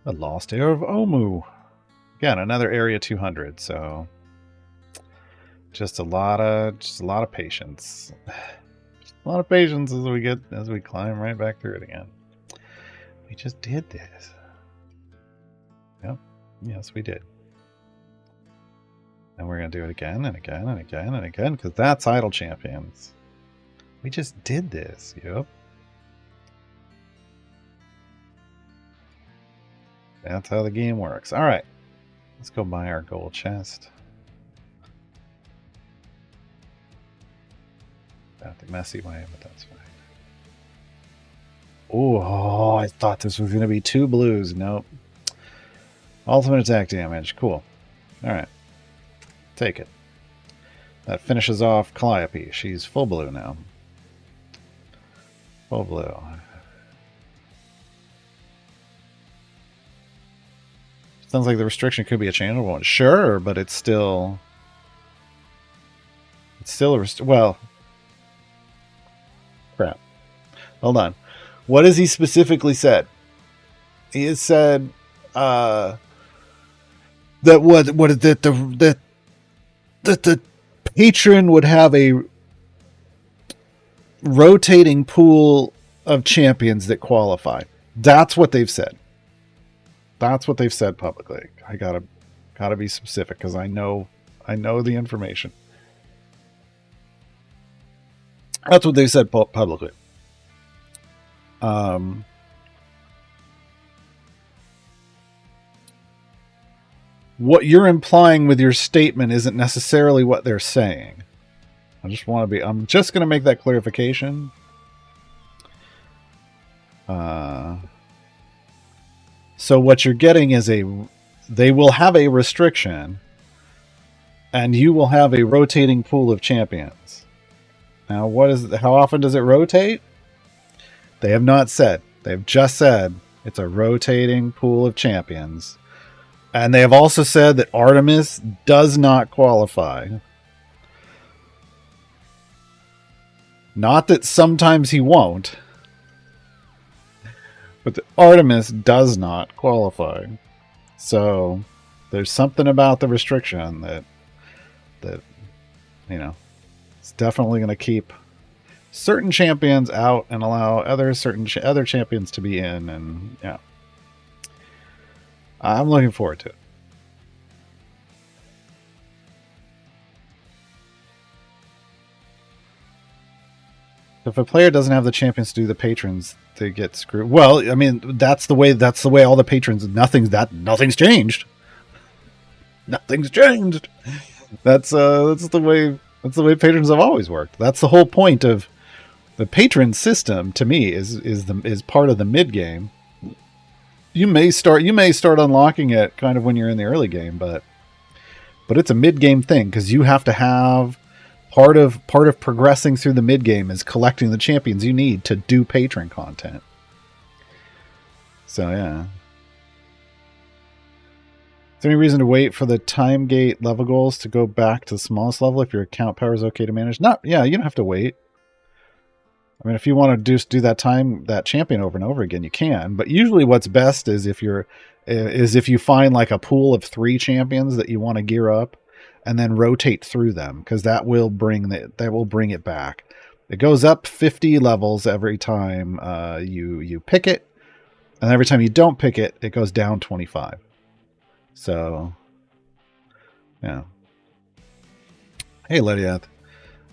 A lost heir of Omu. Again, another area 200, so just a lot of patience. A lot of patience as we climb right back through it again. We just did this. Yep. Yes, we did. And we're going to do it again and again and again and again, because that's Idle Champions. We just did this. Yep. That's how the game works. All right. Let's go buy our gold chest. Not the messy way, but that's fine. Oh, I thought this was going to be 2 blues. Nope. Ultimate attack damage. Cool. All right. Take it. That finishes off Calliope. She's full blue now. Full blue. Sounds like the restriction could be a changeable one. Sure, but it's still... It's still a well... Crap. Hold on. What has he specifically said? He has said that the patron would have a rotating pool of champions that qualify. That's what they've said. That's what they've said publicly. I gotta be specific because I know the information. That's what they've said publicly. What you're implying with your statement isn't necessarily what they're saying. I'm just going to make that clarification. So what you're getting is they will have a restriction and you will have a rotating pool of champions. Now, how often does it rotate? They have not said. They've just said it's a rotating pool of champions. And they have also said that Artemis does not qualify. Not that sometimes he won't, but that Artemis does not qualify. So there's something about the restriction that it's definitely going to keep certain champions out and allow other champions to be in, and yeah. I'm looking forward to it. If a player doesn't have the champions to do the patrons, they get screwed. Well, I mean, that's the way all the patrons. Nothing's changed. Nothing's changed. That's the way patrons have always worked. That's the whole point of the patron system. To me, is part of the mid game. You may start unlocking it kind of when you're in the early game, but it's a mid game thing because you have to have part of progressing through the mid game is collecting the champions you need to do patron content. So yeah. Is there any reason to wait for the time gate level goals to go back to the smallest level if your account power is okay to manage? You don't have to wait. I mean, if you want to do that champion over and over again, you can. But usually, what's best is if you find like a pool of 3 champions that you want to gear up, and then rotate through them, because that will bring it back. It goes up 50 levels every time you pick it, and every time you don't pick it, it goes down 25. So, yeah. Hey, Lydia.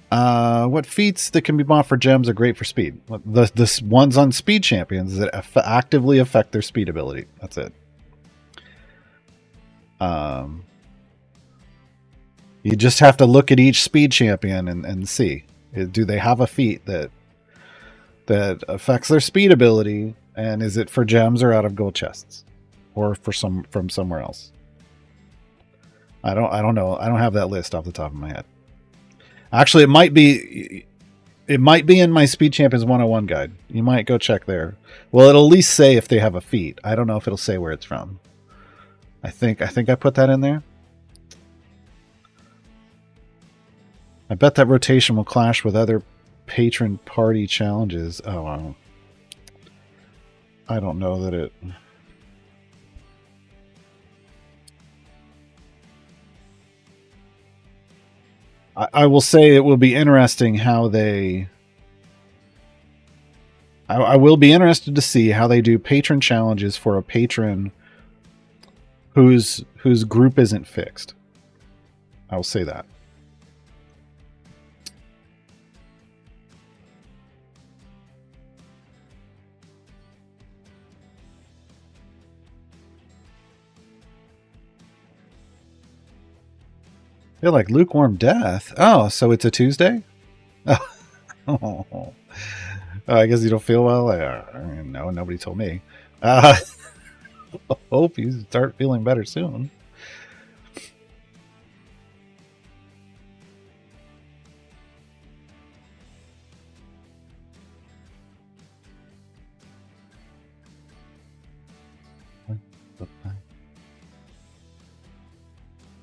What feats that can be bought for gems are great for speed? The ones on speed champions that actively affect their speed ability. That's it. You just have to look at each speed champion and see, do they have a feat that affects their speed ability, and is it for gems or out of gold chests, or from somewhere else? I don't know. I don't have that list off the top of my head. Actually, it might be in my Speed Champions 101 guide. You might go check there. Well, it'll at least say if they have a feat. I don't know if it'll say where it's from. I think I put that in there. I bet that rotation will clash with other patron party challenges. Oh, I don't know that it... I will say it will be interesting how they. I will be interested to see how they do patron challenges for a patron whose group isn't fixed. I will say that. They're like lukewarm death. Oh, so it's a Tuesday? Oh. I guess you don't feel well? No, nobody told me. Hope you start feeling better soon.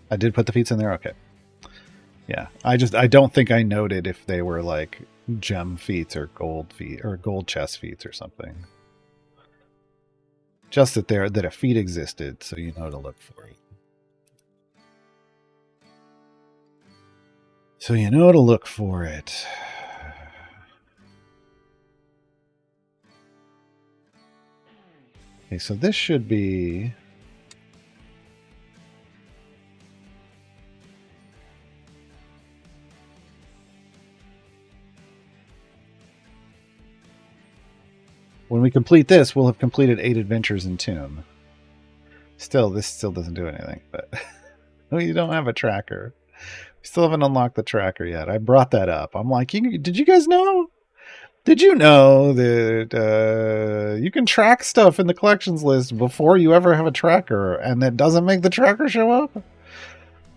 I did put the feats in there? Okay. Yeah. I don't think I noted if they were like gem feats or gold feet or gold chest feats or something. Just that a feat existed, so you know to look for it. So you know to look for it. Okay, so this should be... When we complete this, we'll have completed 8 adventures in Tomb. This still doesn't do anything, but you don't have a tracker. We still haven't unlocked the tracker yet. I brought that up. I'm like, did you guys know? Did you know that you can track stuff in the collections list before you ever have a tracker, and that doesn't make the tracker show up?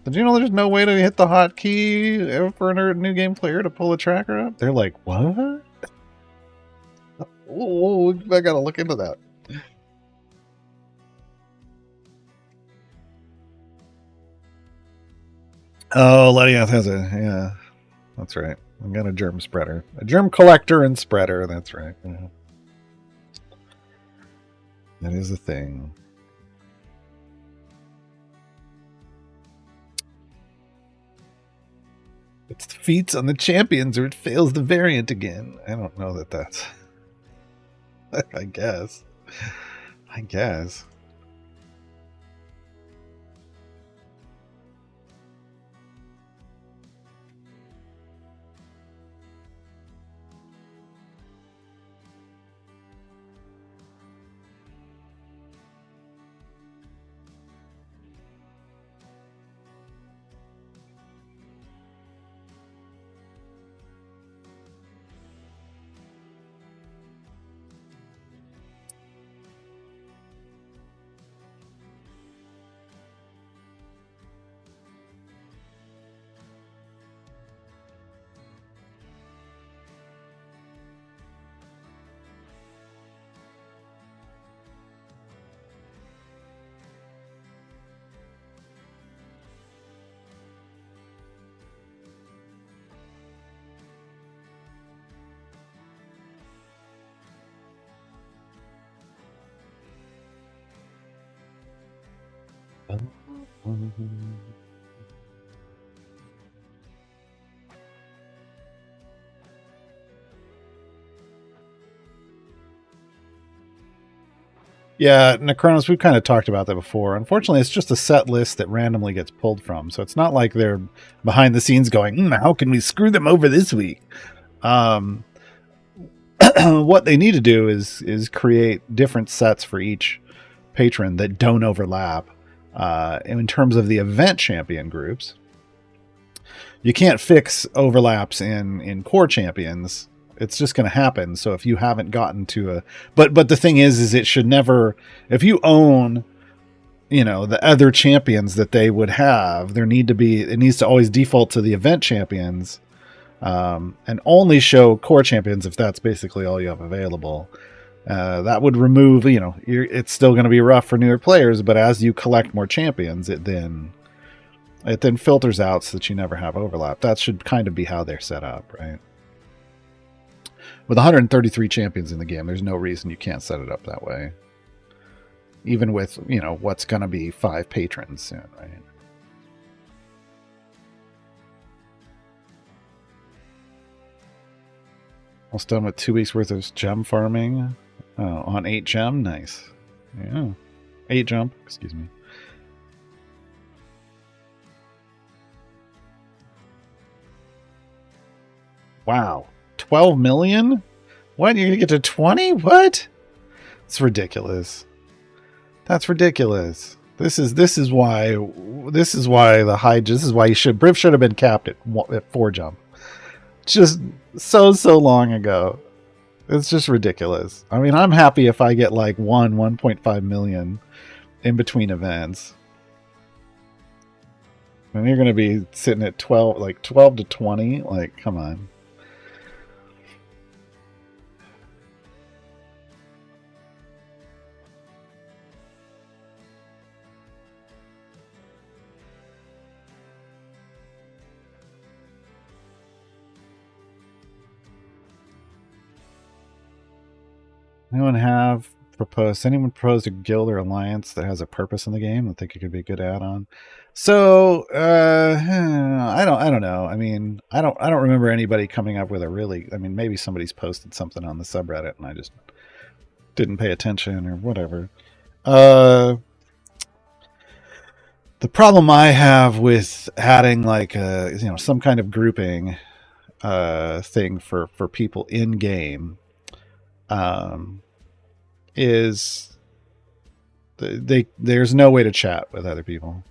Did you know there's no way to hit the hotkey for a new game player to pull a tracker up? They're like, what? Whoa, I gotta look into that. Oh, Letty has yeah, that's right. I got a germ spreader, a germ collector and spreader. That's right. Yeah. That is a thing. It's the feats on the champions, or it fails the variant again. I don't know that that's. I guess. Yeah, Necronos, we've kind of talked about that before. Unfortunately, it's just a set list that randomly gets pulled from. So it's not like they're behind the scenes going, how can we screw them over this week? What they need to do is create different sets for each patron that don't overlap. In terms of the event champion groups, you can't fix overlaps in core champions. It's just going to happen. So if you haven't gotten to a, but the thing is it should never, if you own, the other champions that they would have, it needs to always default to the event champions, and only show core champions if that's basically all you have available. That would remove, it's still going to be rough for newer players, but as you collect more champions, it then filters out so that you never have overlap. That should kind of be how they're set up, right? With 133 champions in the game, there's no reason you can't set it up that way. Even with, what's going to be 5 patrons soon, right? Almost done with 2 weeks worth of gem farming. On 8 gem, nice. Yeah, 8 jump. Excuse me. Wow, 12 million? What? You're gonna get to 20? What? It's ridiculous. That's ridiculous. This is why the high. This is why Briv should have been capped at 4 jump. Just so long ago. It's just ridiculous. I mean, I'm happy if I get like 1.5 million in between events. And you're going to be sitting at 12 to 20. Like, come on. Anyone proposed a guild or alliance that has a purpose in the game? I think it could be a good add-on. So I don't know. I mean, I don't remember anybody coming up with a really. I mean, maybe somebody's posted something on the subreddit and I just didn't pay attention or whatever. The problem I have with adding like some kind of grouping thing for people in game is there's no way to chat with other people,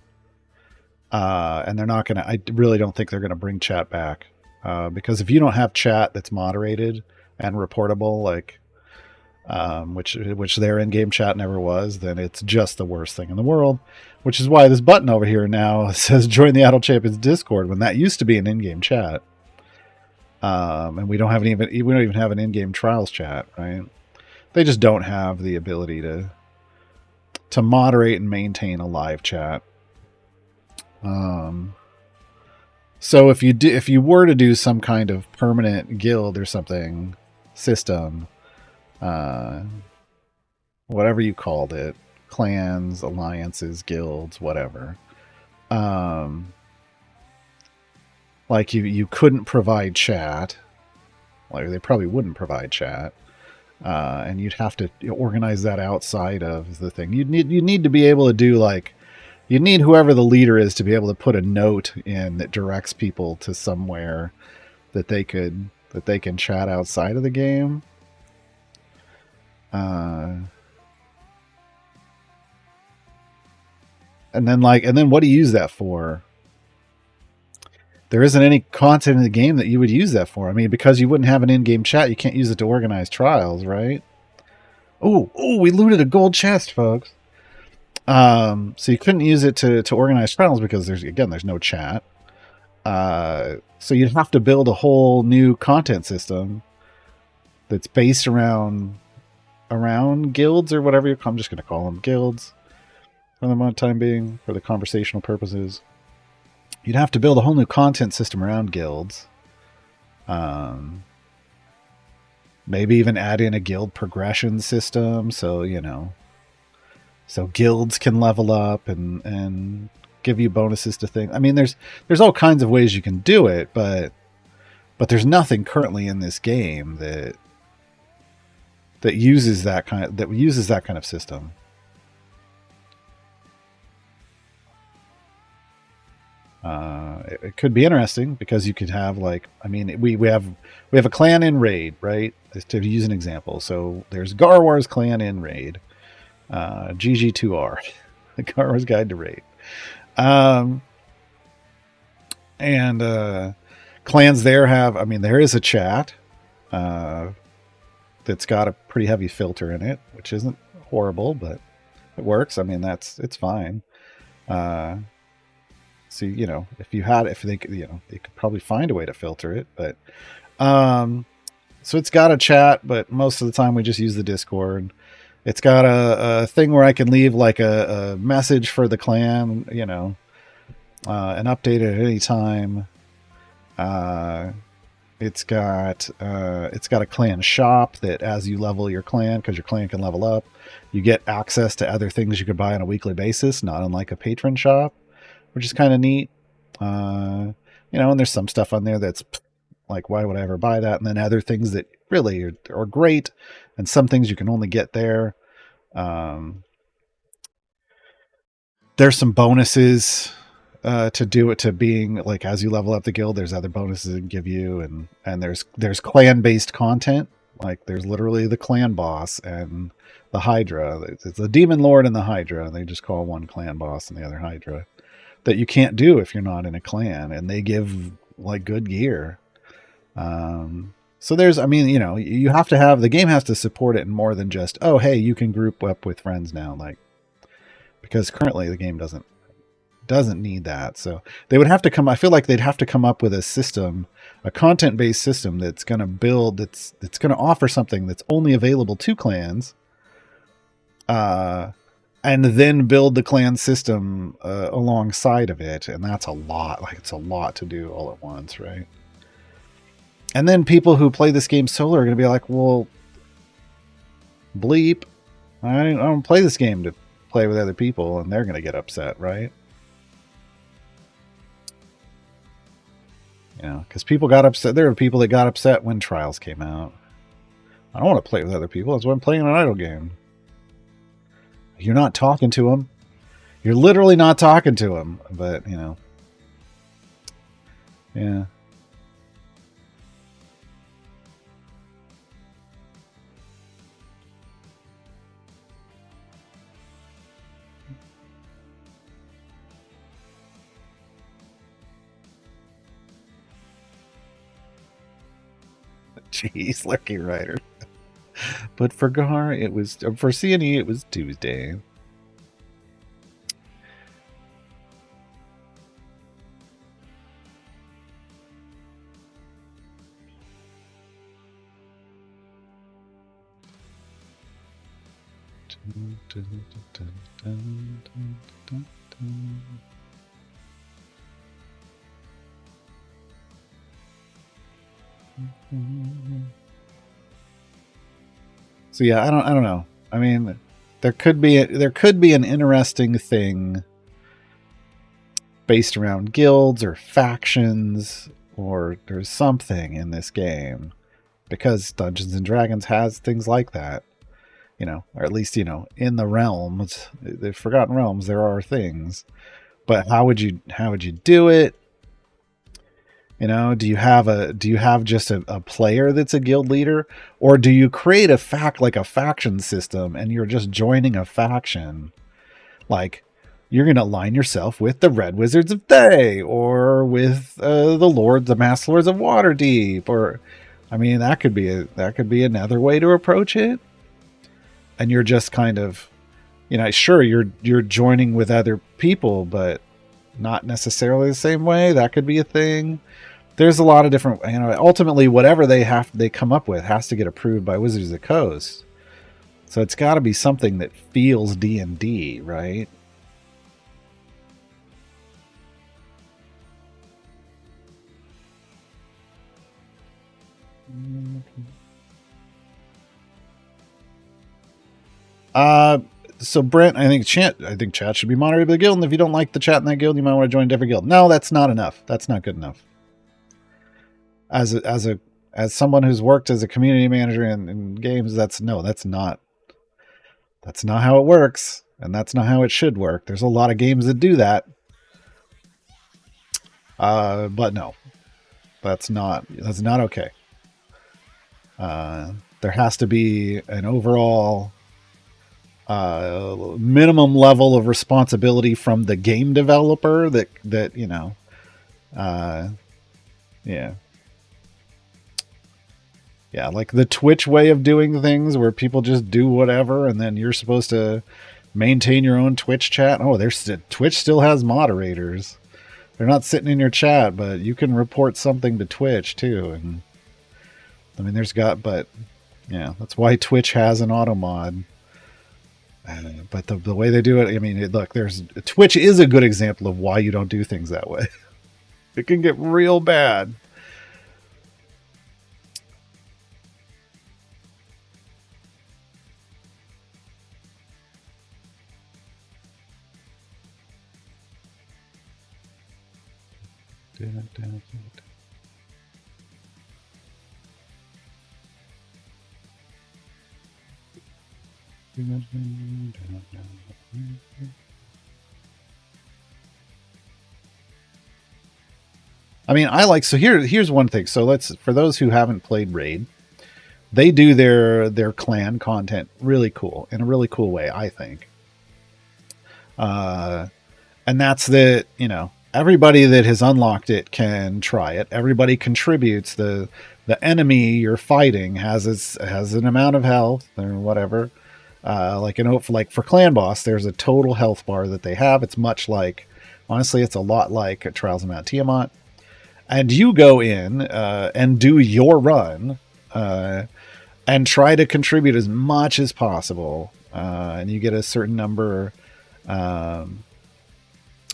and they're not gonna. I really don't think they're gonna bring chat back, because if you don't have chat that's moderated and reportable, like which their in-game chat never was, then it's just the worst thing in the world. Which is why this button over here now says "Join the Adult Champions Discord" when that used to be an in-game chat. And we don't even have an in-game trials chat, right? They just don't have the ability to moderate and maintain a live chat. So if you were to do some kind of permanent guild or something system, whatever you called it, clans, alliances, guilds, whatever, like you couldn't provide chat. Like they probably wouldn't provide chat, and you'd have to organize that outside of the thing. You need to be able to do like, you need whoever the leader is to be able to put a note in that directs people to somewhere that they can chat outside of the game. And then what do you use that for? There isn't any content in the game that you would use that for. I mean, because you wouldn't have an in-game chat, you can't use it to organize trials, right? Oh, we looted a gold chest, folks. So you couldn't use it to organize trials because there's no chat. So you'd have to build a whole new content system that's based around guilds or whatever. I'm just going to call them guilds for the time being, for the conversational purposes. You'd have to build a whole new content system around guilds. Maybe even add in a guild progression system, so guilds can level up and give you bonuses to things. I mean, there's all kinds of ways you can do it, but there's nothing currently in this game that uses that kind of system. It could be interesting because you could have we have a clan in raid, right? To use an example, so there's Garwar's clan in raid, GG2R, the Garwar's Guide to Raid, and clans there there is a chat that's got a pretty heavy filter in it, which isn't horrible, but it works. I mean, it's fine. So, if they could probably find a way to filter it, but, so it's got a chat, but most of the time we just use the Discord. It's got a thing where I can leave like a message for the clan, and update it at any time. It's got a clan shop that as you level your clan, because your clan can level up, you get access to other things you could buy on a weekly basis, not unlike a patron shop, which is kind of neat. And there's some stuff on there that's Like, why would I ever buy that? And then other things that really are great, and some things you can only get there. There's some bonuses to do it, to being like, as you level up the guild, there's other bonuses that give you, and there's clan based content. Like, there's literally the clan boss and the Hydra. It's the Demon Lord and the Hydra. They just call one clan boss and the other Hydra, that you can't do if you're not in a clan, and they give like good gear. So there's, I mean, you have to have, the game has to support it in more than just, oh, hey, you can group up with friends now. Like, because currently the game doesn't need that. So they would have to I feel like they'd have to come up with a system, a content-based system that's going to build, that's going to offer something that's only available to clans, and then build the clan system alongside of it. And that's a lot. Like, it's a lot to do all at once, right? And then people who play this game solo are going to be like, well, bleep, I don't play this game to play with other people, and they're going to get upset, right? Because people got upset. There are people that got upset when Trials came out. I don't want to play with other people. That's why I'm playing an idle game. You're not talking to them. You're literally not talking to them. But, yeah. Jeez, lucky rider. But for Gar, for CNE, it was Tuesday. So yeah, I don't know. I mean, there could be an interesting thing based around guilds or factions, or there's something in this game, because Dungeons and Dragons has things like that. Or at least, in the realms, the Forgotten Realms, there are things. But how would you do it? Do you have just a player that's a guild leader, or do you create a faction system, and you're just joining a faction? Like, you're going to align yourself with the Red Wizards of Thay, or with the Masked Lords of Waterdeep, or, I mean, that could be another way to approach it. And you're just kind of, sure, you're joining with other people, but not necessarily the same way. That could be a thing. There's a lot of different, ultimately whatever they come up with has to get approved by Wizards of the Coast. So it's got to be something that feels D&D, right? So Brent, I think chat should be moderated by the guild, and if you don't like the chat in that guild, you might want to join a different guild. No, that's not enough. That's not good enough. As someone who's worked as a community manager in games, that's not how it works, and that's not how it should work. There's a lot of games that do that. But no, that's not okay. There has to be an overall minimum level of responsibility from the game developer yeah, like the Twitch way of doing things, where people just do whatever, and then you're supposed to maintain your own Twitch chat. Oh, Twitch still has moderators. They're not sitting in your chat, but you can report something to Twitch too. And I mean, but yeah, that's why Twitch has an auto mod. But the way they do it, I mean, look, Twitch is a good example of why you don't do things that way. It can get real bad. I mean, here's one thing. So for those who haven't played Raid, they do their clan content really cool in a really cool way, I think. And that's that, everybody that has unlocked it can try it. Everybody contributes. The enemy you're fighting has an amount of health or whatever. Like for clan boss, there's a total health bar that they have. It's much like, honestly, it's a lot like Trials of Mount Tiamat. And you go in and do your run and try to contribute as much as possible. And you get a certain number.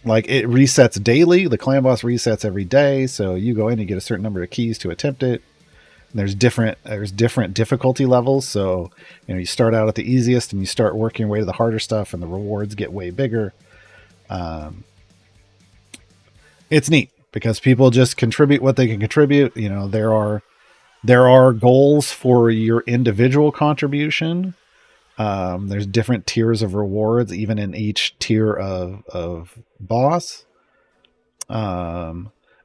Like it resets daily. The clan boss resets every day. So you go in and get a certain number of keys to attempt it. And there's different difficulty levels. So, you start out at the easiest and you start working your way to the harder stuff and the rewards get way bigger. It's neat because people just contribute what they can contribute. There are goals for your individual contribution. There's different tiers of rewards, even in each tier of boss.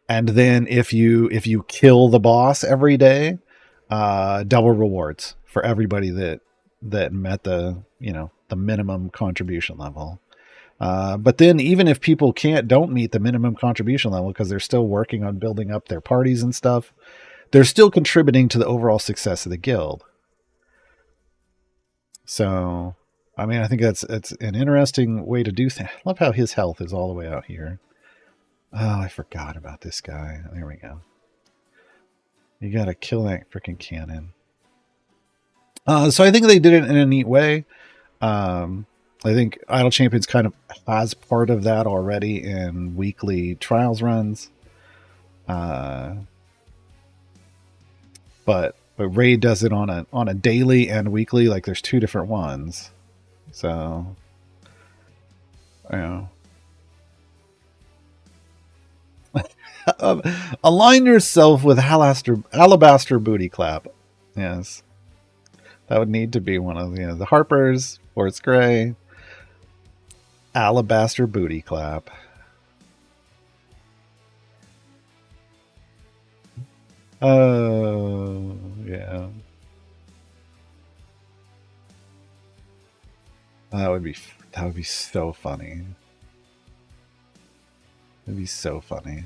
And then if you kill the boss every day, double rewards for everybody that met the minimum contribution level. But then even if people don't meet the minimum contribution level because they're still working on building up their parties and stuff, they're still contributing to the overall success of the guild. So, I mean, I think it's an interesting way to do things. I love how his health is all the way out here. Oh, I forgot about this guy. There we go. You gotta kill that freaking cannon. So I think they did it in a neat way. I think Idle Champions kind of has part of that already in weekly trials runs. But Raid does it on a daily and weekly. Like there's two different ones. So, align yourself with Alabaster Booty Clap. Yes. That would need to be one of the Harpers, Forest Gray, Alabaster Booty Clap. Oh, yeah. That would be so funny. It'd be so funny.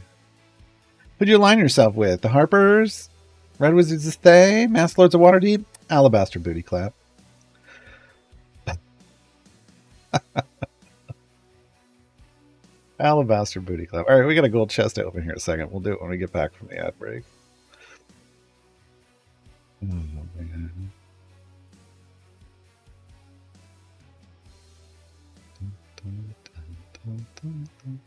Who'd you align yourself with? The Harpers? Red Wizards of Thay? Master Lords of Waterdeep? Alabaster Booty Clap. Alabaster Booty Clap. Alright, we got a gold chest to open here in a second. We'll do it when we get back from the ad break. Oh, man. Dun, dun, dun, dun.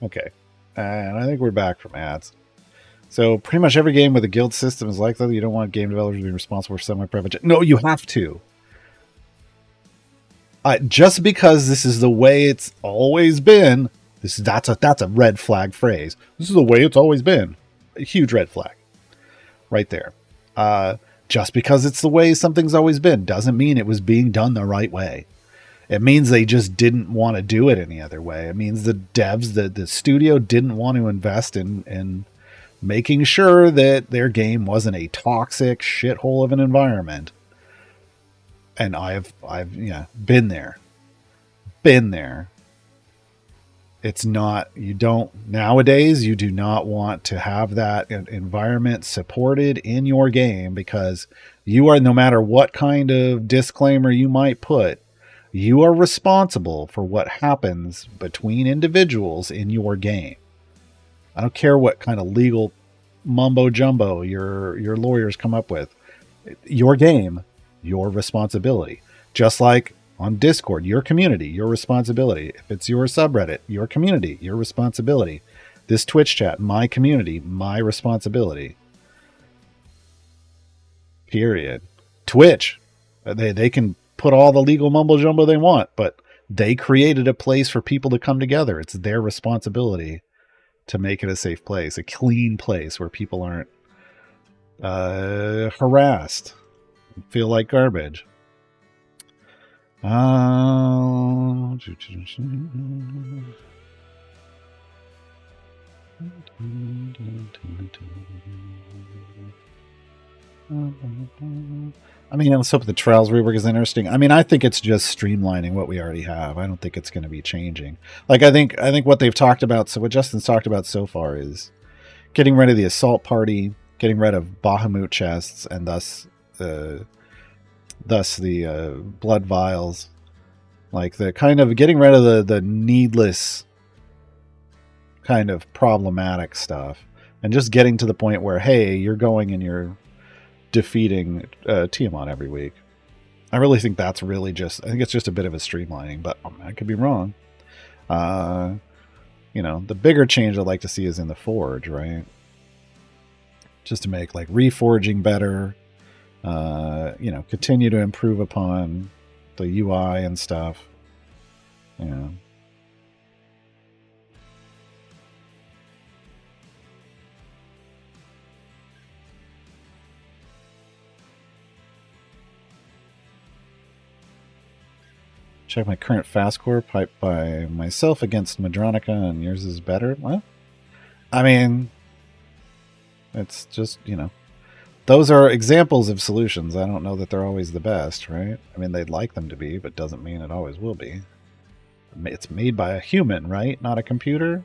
Okay, and I think we're back from ads. So pretty much every game with a guild system is like that. You don't want game developers to be responsible for semi-private. No, you have to. Just because this is the way it's always been. That's a red flag phrase. This is the way it's always been. A huge red flag, right there. Just because it's the way something's always been doesn't mean it was being done the right way. It means they just didn't want to do it any other way. It means the devs, the studio didn't want to invest in making sure that their game wasn't a toxic shithole of an environment. And I've been there. It's not, nowadays you do not want to have that environment supported in your game because you are, no matter what kind of disclaimer you might put, you are responsible for what happens between individuals in your game. I don't care what kind of legal mumbo jumbo your lawyers come up with. Your game, your responsibility. Just like on Discord, your community, your responsibility. If it's your subreddit, your community, your responsibility. This Twitch chat, my community, my responsibility. Period. Twitch, they can put all the legal mumbo jumbo they want, but they created a place for people to come together. It's their responsibility to make it a safe place, a clean place where people aren't harassed, feel like garbage. I mean, let's hope the trials rework is interesting. I mean, I think it's just streamlining what we already have. I don't think it's going to be changing. Like, I think what they've talked about, so what Justin's talked about so far is getting rid of the assault party, getting rid of Bahamut chests, and thus the blood vials. Like, the kind of getting rid of the needless kind of problematic stuff, and just getting to the point where, hey, you're going and you're defeating Tiamat every week. I really think that's really just, I think it's just a bit of a streamlining, but I could be wrong. You know, the bigger change I'd like to see is in the Forge, right? Just to make like reforging better, you know, continue to improve upon the UI and stuff. You know. Check my current fast score piped by myself against Madronica, and yours is better. Well, I mean, it's just, you know, those are examples of solutions. I don't know that they're always the best, right? I mean, they'd like them to be, but doesn't mean it always will be. It's made by a human, right? Not a computer.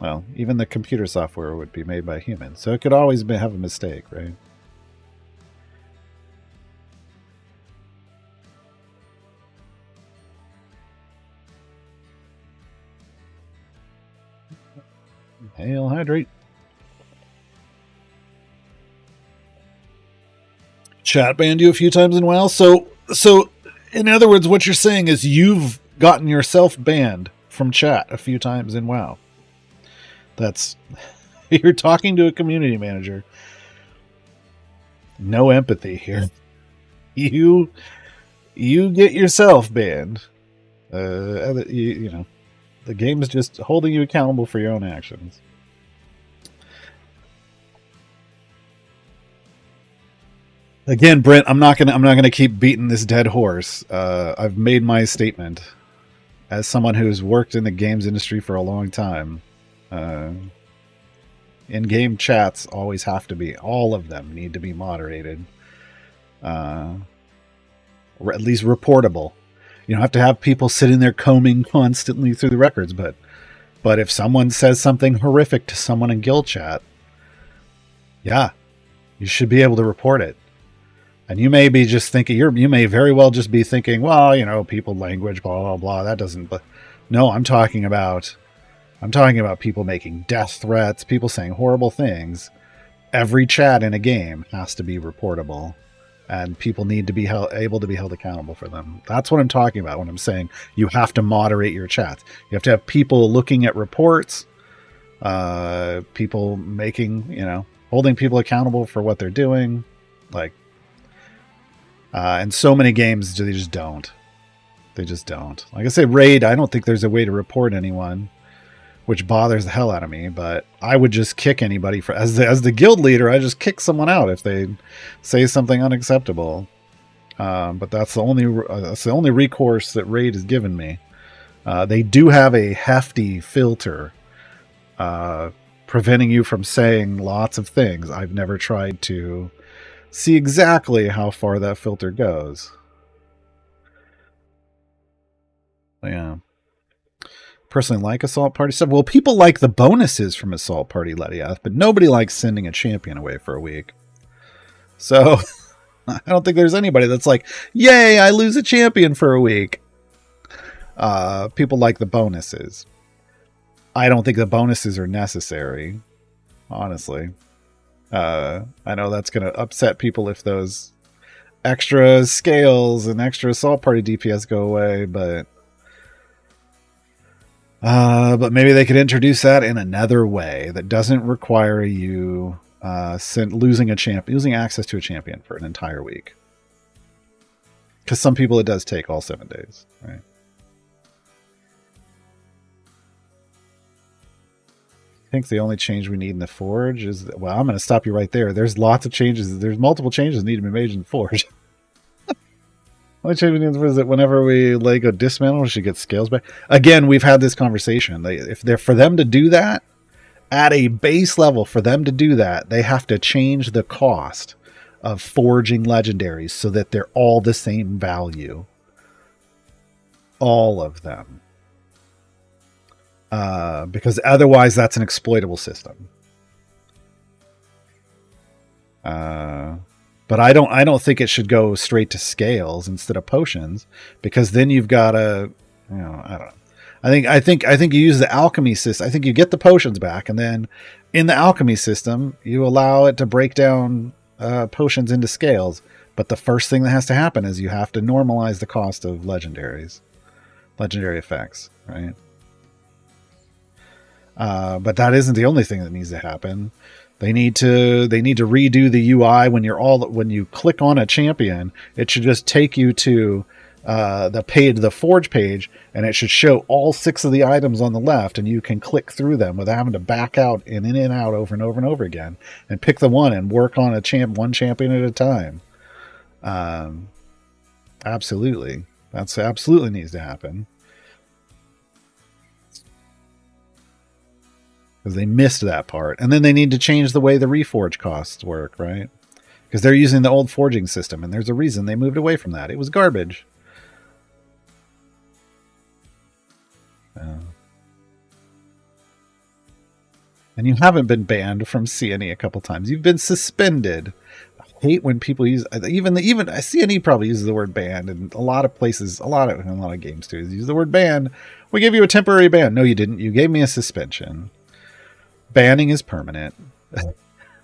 Well, even the computer software would be made by a human, so it could always have a mistake, right? Hail, hydrate. Chat banned you a few times in WoW. So in other words, what you're saying is you've gotten yourself banned from chat a few times in WoW. That's, you're talking to a community manager. No empathy here. You get yourself banned. You know, the game is just holding you accountable for your own actions. Again, Brent, I'm not gonna keep beating this dead horse. I've made my statement. As someone who's worked in the games industry for a long time, in-game chats always have to be, all of them need to be moderated, or at least reportable. You don't have to have people sitting there combing constantly through the records, but if someone says something horrific to someone in guild chat, yeah, you should be able to report it. And you may be just thinking, you may very well just be thinking, well, you know, people language, blah, blah, blah. That doesn't, but no, I'm talking about people making death threats, people saying horrible things. Every chat in a game has to be reportable, and people need to be able to be held accountable for them. That's what I'm talking about when I'm saying you have to moderate your chats. You have to have people looking at reports, people making, you know, holding people accountable for what they're doing. Like, and so many games, they just don't. They just don't. Like I say, Raid, I don't think there's a way to report anyone, which bothers the hell out of me, but I would just kick anybody for, as the guild leader, I just kick someone out if they say something unacceptable. But that's the only recourse that Raid has given me. They do have a hefty filter preventing you from saying lots of things. I've never tried to see exactly how far that filter goes. Yeah. Personally like Assault Party stuff. Well, people like the bonuses from Assault Party, Lediath, but nobody likes sending a champion away for a week. So I don't think there's anybody that's like, yay, I lose a champion for a week. People like the bonuses. I don't think the bonuses are necessary, honestly. I know that's going to upset people if those extra scales and extra Assault Party DPS go away, but But maybe they could introduce that in another way that doesn't require you losing access to a champion for an entire week. Because some people it does take all 7 days, right? I think the only change we need in the Forge is, well, I'm going to stop you right there. There's lots of changes. There's multiple changes that need to be made in the Forge. Only change we need is that whenever we Lego dismantle, we should get scales back. Again, we've had this conversation. If they're for them to do that at a base level, for them to do that, they have to change the cost of forging legendaries so that they're all the same value. All of them. Because otherwise that's an exploitable system. But I don't think it should go straight to scales instead of potions, because then you've got to, I don't know. I think you use the alchemy system. I think you get the potions back, and then in the alchemy system you allow it to break down potions into scales. But the first thing that has to happen is you have to normalize the cost of legendary effects, right? But that isn't the only thing that needs to happen. They need to redo the UI when you click on a champion. It should just take you to the Forge page, and it should show all 6 of the items on the left, and you can click through them without having to back out and in and out over and over and over again, and pick the one and work on one champion at a time. Absolutely, that's absolutely needs to happen. Because they missed that part. And then they need to change the way the reforge costs work, right? Because they're using the old forging system, and there's a reason they moved away from that. It was garbage. And you haven't been banned from CNE a couple times. You've been suspended. I hate when people use even CNE probably uses the word banned, and a lot of places, a lot of games too use the word banned. We gave you a temporary ban. No, you didn't. You gave me a suspension. Banning is permanent.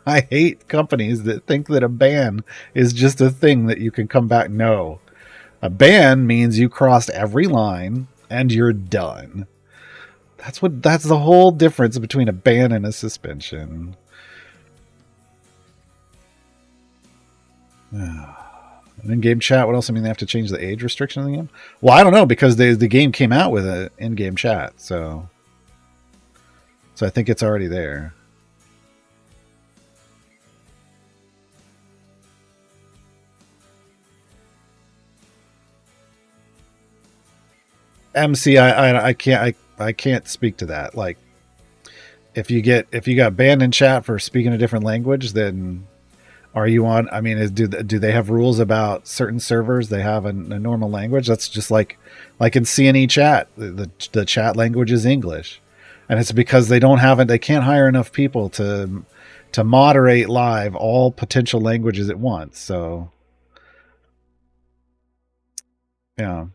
I hate companies that think that a ban is just a thing that you can come back. No. A ban means you crossed every line and you're done. That's the whole difference between a ban and a suspension. In-game chat, what else? I mean, they have to change the age restriction in the game? Well, I don't know, because the game came out with an in-game chat, so I think it's already there. MC, I can't speak to that. Like, if you got banned in chat for speaking a different language, then are you on? I mean, do they have rules about certain servers? They have a normal language. That's just like in CNE chat. The chat language is English. And it's because they can't hire enough people to moderate live all potential languages at once. So, yeah.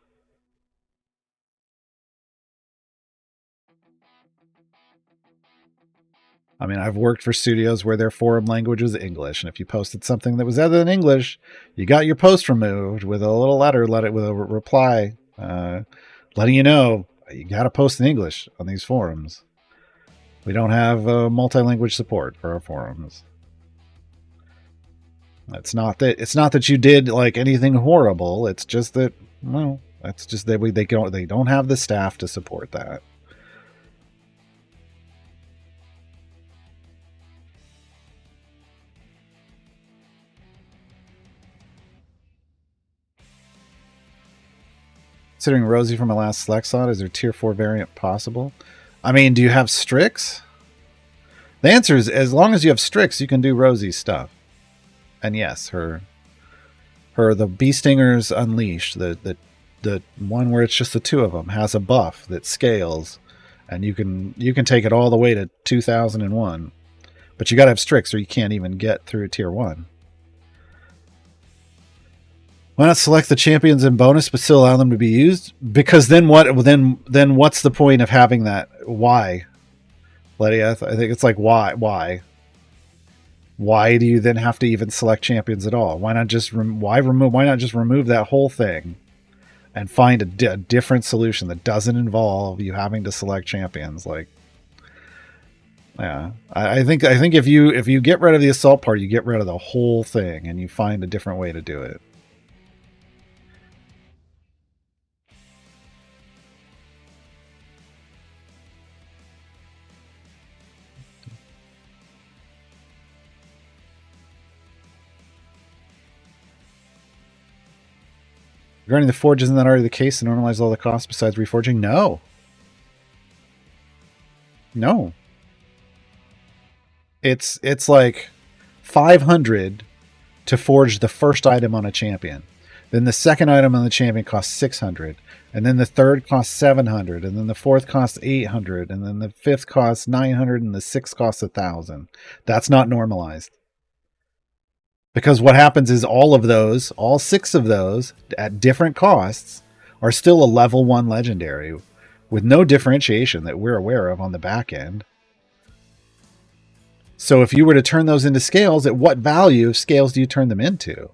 I mean, I've worked for studios where their forum language was English, and if you posted something that was other than English, you got your post removed with a little letter, with a reply, letting you know you got to post in English on these forums. We don't have multi-language support for our forums. It's not that you did like anything horrible. It's just that, well, that's just that they don't have the staff to support that. Considering Rosie from my last select slot, is there tier 4 variant possible? I mean, do you have Strix? The answer is, as long as you have Strix, you can do Rosie's stuff. And yes, the Bee Stingers Unleashed, the one where it's just the 2 of them, has a buff that scales, and you can take it all the way to 2001. But you got to have Strix, or you can't even get through tier 1. Why not select the champions in bonus but still allow them to be used? Because then what? Then what's the point of having that? Why, Lydia? I think it's like why? Why do you then have to even select champions at all? Why not just remove that whole thing, and find a different solution that doesn't involve you having to select champions. Like, yeah, I think if you get rid of the assault part, you get rid of the whole thing, and you find a different way to do it. Regarding the forge, isn't that already the case to normalize all the costs besides reforging? No. No. It's like 500 to forge the first item on a champion. Then the second item on the champion costs 600. And then the third costs 700. And then the fourth costs 800. And then the fifth costs 900. And the sixth costs 1,000. That's not normalized. Because what happens is all of those, all 6 of those, at different costs, are still a level 1 legendary with no differentiation that we're aware of on the back end. So if you were to turn those into scales, at what value of scales do you turn them into?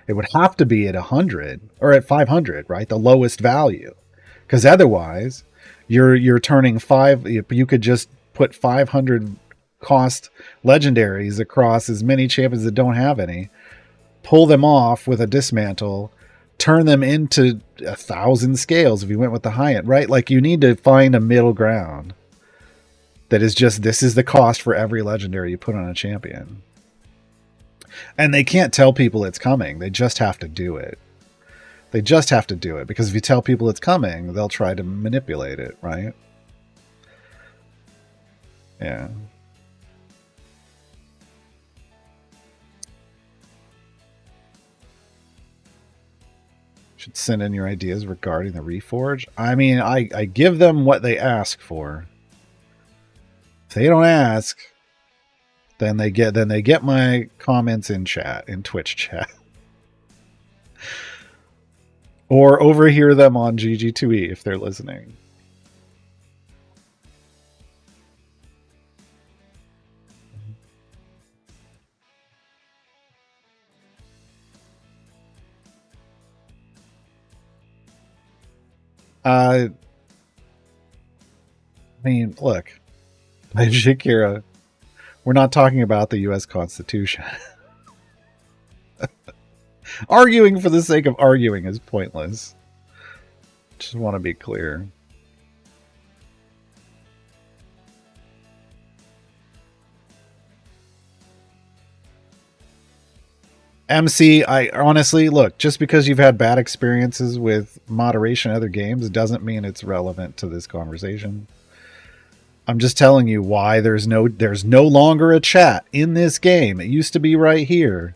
It would have to be at 100 or at 500, right? The lowest value. Because otherwise, you're turning 5. You could just put 500 cost legendaries across as many champions that don't have any, pull them off with a dismantle, turn them into 1,000 scales if you went with the high end, right? Like, you need to find a middle ground that is just, this is the cost for every legendary you put on a champion. And they can't tell people it's coming. They just have to do it. They just have to do it, because if you tell people it's coming, they'll try to manipulate it, right? Yeah. Should send in your ideas regarding the reforge. I mean, I give them what they ask for. If they don't ask, then they get my comments in chat, in Twitch chat. Or overhear them on GG2E if they're listening. I mean, look, Shakira, we're not talking about the U.S. Constitution. Arguing for the sake of arguing is pointless. Just want to be clear. MC, I honestly, look, just because you've had bad experiences with moderation in other games doesn't mean it's relevant to this conversation. I'm just telling you why there's no longer a chat in this game. It used to be right here.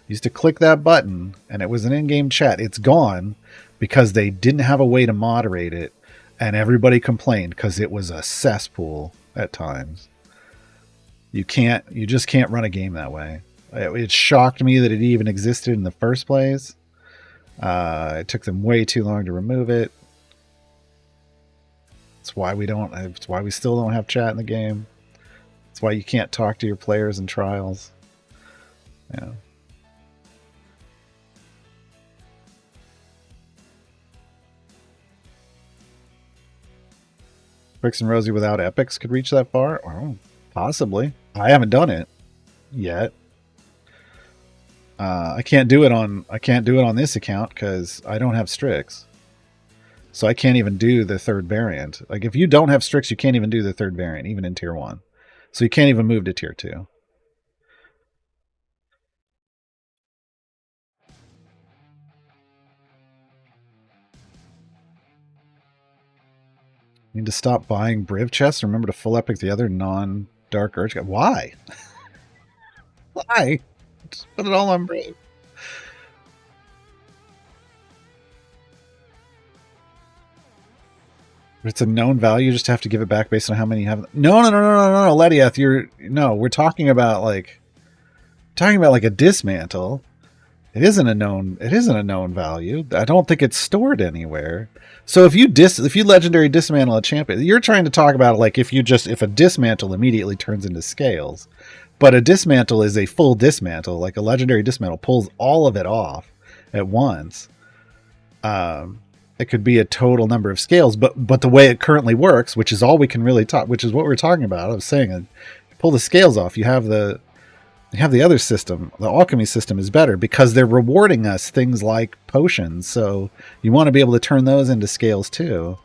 You used to click that button and it was an in-game chat. It's gone because they didn't have a way to moderate it, and everybody complained because it was a cesspool at times. You just can't run a game that way. It shocked me that it even existed in the first place. It took them way too long to remove it. It's why we still don't have chat in the game. It's why you can't talk to your players in trials. Yeah. Bricks and Rosie without epics could reach that far? Oh, possibly. I haven't done it yet. I can't do it on this account because I don't have Strix. So I can't even do the third variant. Like, if you don't have Strix, you can't even do the third variant, even in tier 1. So you can't even move to tier 2. You need to stop buying Briv chests. Remember to full epic the other non-Dark Urge. Why? Why? Just put it all on Briv. It's a known value. You just have to give it back based on how many you have. No, Lediath, we're talking about like a dismantle. It isn't a known value. I don't think it's stored anywhere. So if you legendary dismantle a champion, you're trying to talk about like if a dismantle immediately turns into scales. But a dismantle is a full dismantle. Like a legendary dismantle pulls all of it off at once. It could be a total number of scales, but the way it currently works, which is all we can really talk, which is what we're talking about. I was saying, pull the scales off. You have the other system. The alchemy system is better because they're rewarding us things like potions. So you want to be able to turn those into scales too.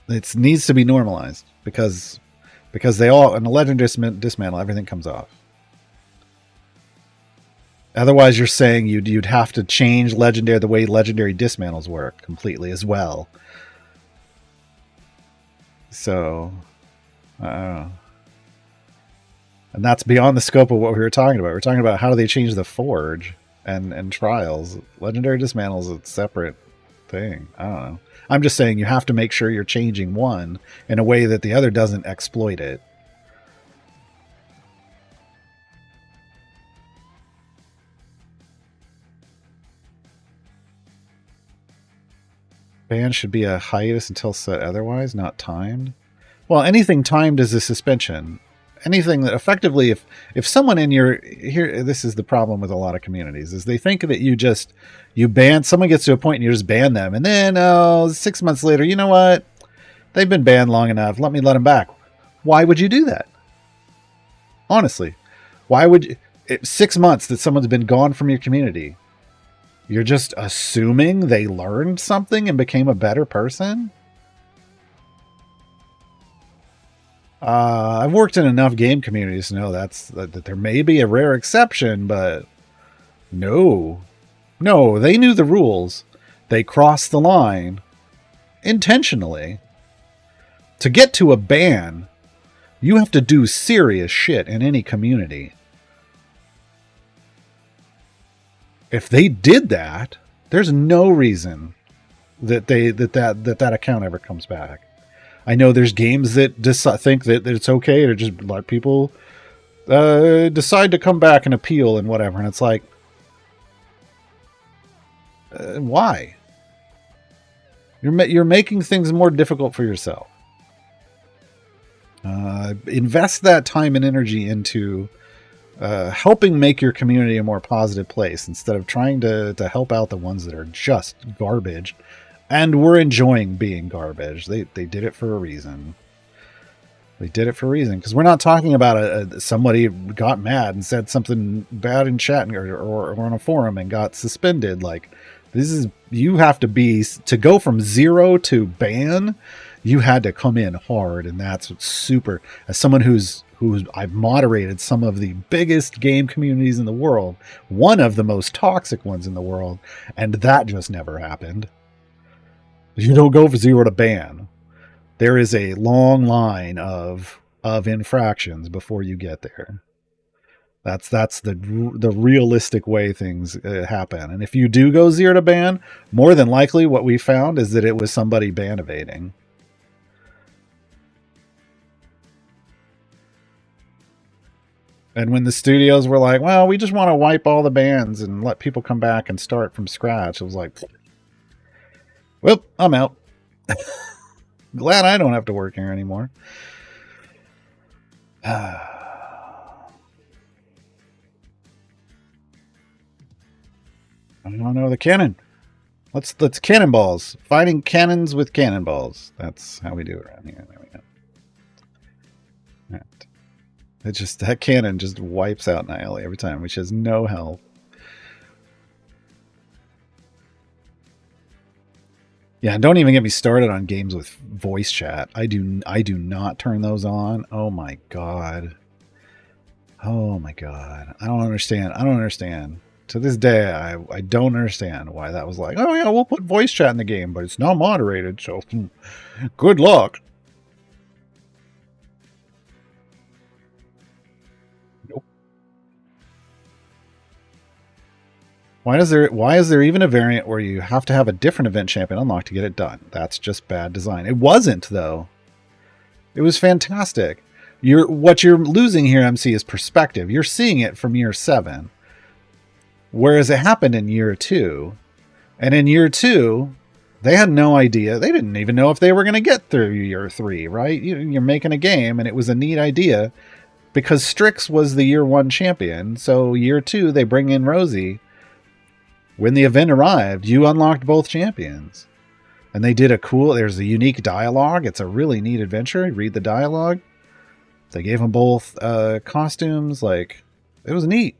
It needs to be normalized because they all, in a legend dismantle, everything comes off. Otherwise, you're saying you'd have to change legendary the way legendary dismantles work completely as well. So, I don't know. And that's beyond the scope of what we were talking about. We're talking about how do they change the forge and trials. Legendary dismantle is a separate thing. I don't know. I'm just saying you have to make sure you're changing one in a way that the other doesn't exploit it. Ban should be a hiatus until set otherwise, not timed. Well, anything timed is a suspension. Anything that effectively, if someone in your here, this is the problem with a lot of communities, is they think that you ban someone, gets to a point and you just ban them, and then 6 months later, you know what? They've been banned long enough. Let me let them back. Why would you do that? Honestly, why would 6 months that someone's been gone from your community? You're just assuming they learned something and became a better person? I've worked in enough game communities to know that there may be a rare exception, but no, they knew the rules. They crossed the line intentionally. To get to a ban, you have to do serious shit in any community. If they did that, there's no reason that that account ever comes back. I know there's games that think that it's okay to just let people decide to come back and appeal and whatever, and it's like, why? You're making things more difficult for yourself. Invest that time and energy into helping make your community a more positive place instead of trying to help out the ones that are just garbage. And we're enjoying being garbage. They did it for a reason. They did it for a reason. Because we're not talking about somebody got mad and said something bad in chat or on a forum and got suspended. Like, this is, you have to go from 0 to ban, you had to come in hard. And that's super, as someone who's I've moderated some of the biggest game communities in the world, one of the most toxic ones in the world, and that just never happened. You don't go from 0 to ban. There is a long line of infractions before you get there. That's the realistic way things happen. And if you do go 0 to ban, more than likely what we found is that it was somebody ban evading. And when the studios were like, well, we just want to wipe all the bans and let people come back and start from scratch, it was like, well, I'm out. Glad I don't have to work here anymore. I don't know the cannon. Let's cannonballs. Fighting cannons with cannonballs. That's how we do it around here. There we go. Right. That cannon just wipes out Annihilate every time, which has no health. Yeah, don't even get me started on games with voice chat. I do not turn those on. Oh my god. Oh my god. I don't understand. To this day, I don't understand why that was like, oh yeah, we'll put voice chat in the game, but it's not moderated, so good luck. Nope. Why is there even a variant where you have to have a different event champion unlocked to get it done? That's just bad design. It wasn't, though. It was fantastic. What you're losing here, MC, is perspective. You're seeing it from year 7. Whereas it happened in year 2. And in year 2, they had no idea. They didn't even know if they were going to get through year 3, right? You're making a game, and it was a neat idea because Strix was the year 1 champion. So year 2, they bring in Rosie. When the event arrived, you unlocked both champions. And they did there's a unique dialogue. It's a really neat adventure. Read the dialogue. They gave them both costumes. Like, it was neat.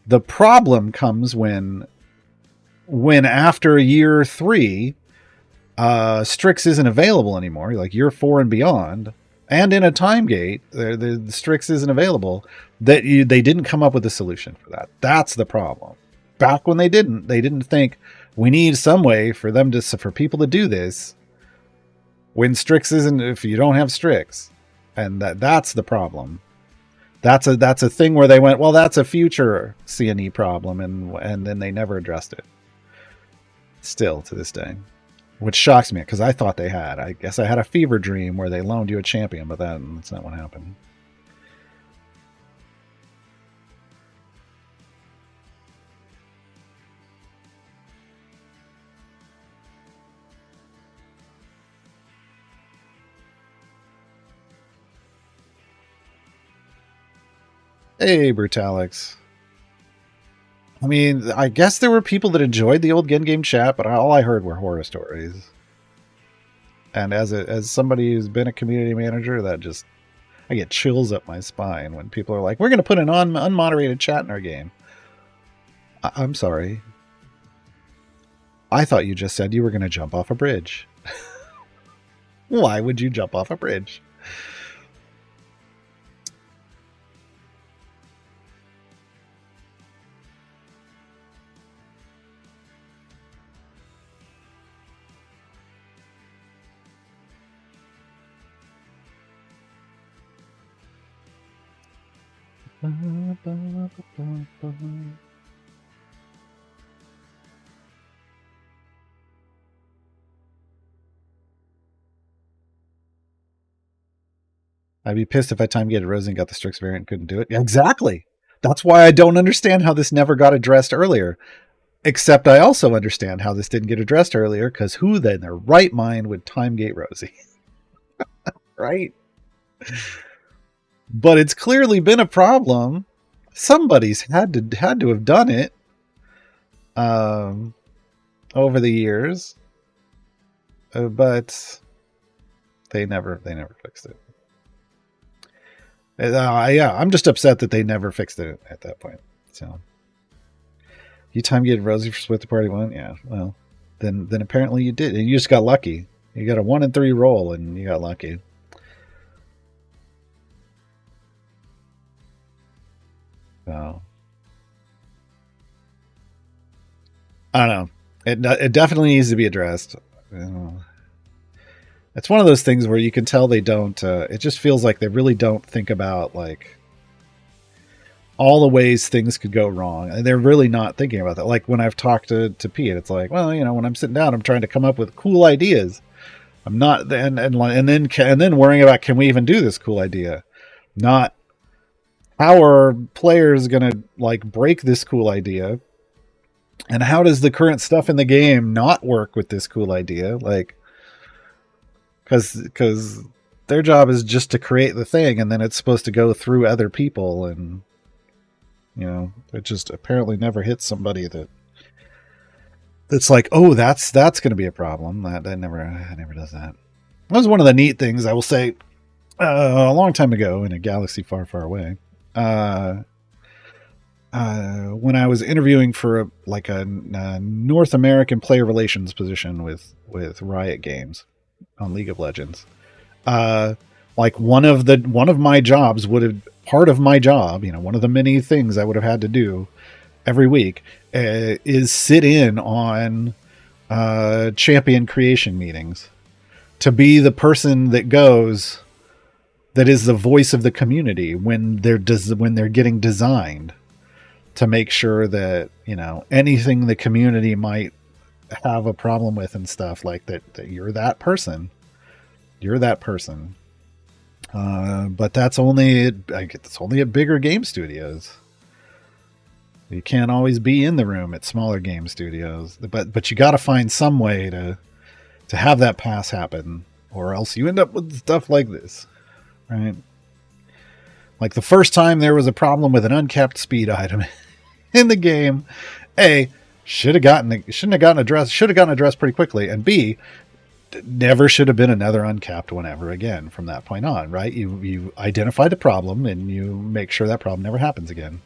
The problem comes when after year 3, Strix isn't available anymore. Like year 4 and beyond, and in a time gate, the Strix isn't available. They didn't come up with a solution for that. That's the problem. Back when they didn't think we need some way for people to do this. When Strix isn't, if you don't have Strix, and that's the problem. That's a thing where they went, well, that's a future CNE problem, and then they never addressed it. Still to this day, which shocks me because I thought they had. I guess I had a fever dream where they loaned you a champion, but that's not what happened. Hey, Brutalix. I mean, I guess there were people that enjoyed the old Gen Game chat, but all I heard were horror stories. And as somebody who's been a community manager, I get chills up my spine when people are like, we're going to put an unmoderated chat in our game. I'm sorry. I thought you just said you were going to jump off a bridge. Why would you jump off a bridge? I'd be pissed if I time gated Rosie and got the Strix variant and couldn't do it. Yeah, exactly. That's why I don't understand how this never got addressed earlier. Except I also understand how this didn't get addressed earlier, because who in their right mind would time gate Rosie? Right? But it's clearly been a problem. Somebody's had to have done it over the years, but they never fixed it. Yeah, I'm just upset that they never fixed it at that point. So you time gated Rosie for Split the Party 1? Yeah, well, then apparently you did, and you just got lucky. You got a 1 in 3 roll, and you got lucky. So I don't know. It definitely needs to be addressed. It's one of those things where you can tell they don't. It just feels like they really don't think about like all the ways things could go wrong, and they're really not thinking about that. Like when I've talked to Pete, it's like, well, when I'm sitting down, I'm trying to come up with cool ideas. I'm not, and then worrying about, can we even do this cool idea? Not how are players gonna like break this cool idea, and how does the current stuff in the game not work with this cool idea? Like, because their job is just to create the thing, and then it's supposed to go through other people, and it just apparently never hits somebody that's like, oh, that's going to be a problem. That never does that. That was one of the neat things, I will say, a long time ago in a galaxy far, far away. When I was interviewing for a North American player relations position with Riot Games on League of Legends, like one of my jobs would have, part of my job, one of the many things I would have had to do every week is sit in on champion creation meetings, to be the person that is the voice of the community when they're getting designed, to make sure that anything the community might have a problem with and stuff like that you're that person. But that's only at bigger game studios. You can't always be in the room at smaller game studios, but you got to find some way to have that pass happen, or else you end up with stuff like this, right? Like the first time there was a problem with an uncapped speed item in the game. A, shouldn't have gotten addressed pretty quickly, and B, never should have been another uncapped one ever again from that point on, right? You identify the problem and you make sure that problem never happens again.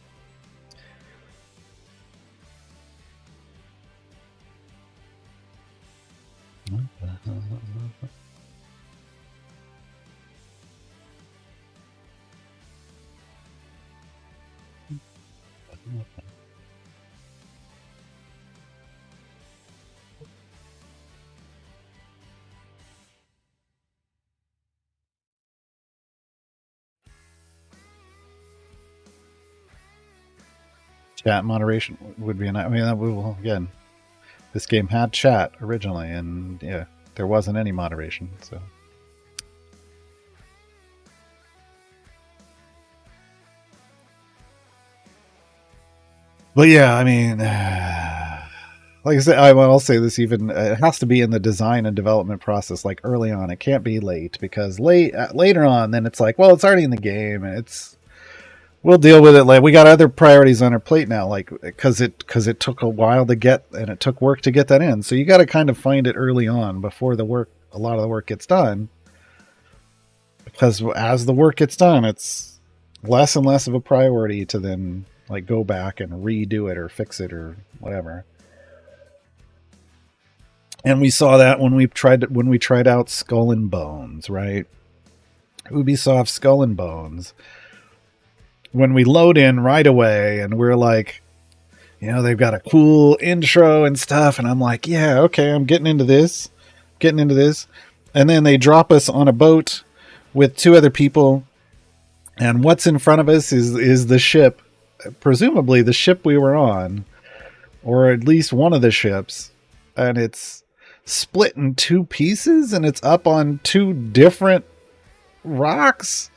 Chat moderation would be I mean, that will, again, this game had chat originally, and yeah, there wasn't any moderation, so. But yeah, I mean, like I said, I'll say this, even it has to be in the design and development process, like early on. It can't be late, because later on, then it's like, well, it's already in the game, and we'll deal with it. Like, we got other priorities on our plate now, like because it took a while to get, and it took work to get that in. So you got to kind of find it early on before a lot of the work gets done. Because as the work gets done, it's less and less of a priority to then like go back and redo it or fix it or whatever. And we saw that when we tried out Skull and Bones, right? Ubisoft Skull and Bones. When we load in right away and we're like, they've got a cool intro and stuff, and I'm like, yeah, okay, I'm getting into this. And then they drop us on a boat with two other people, and what's in front of us is the ship, presumably the ship we were on, or at least one of the ships, and it's split in two pieces, and it's up on two different rocks,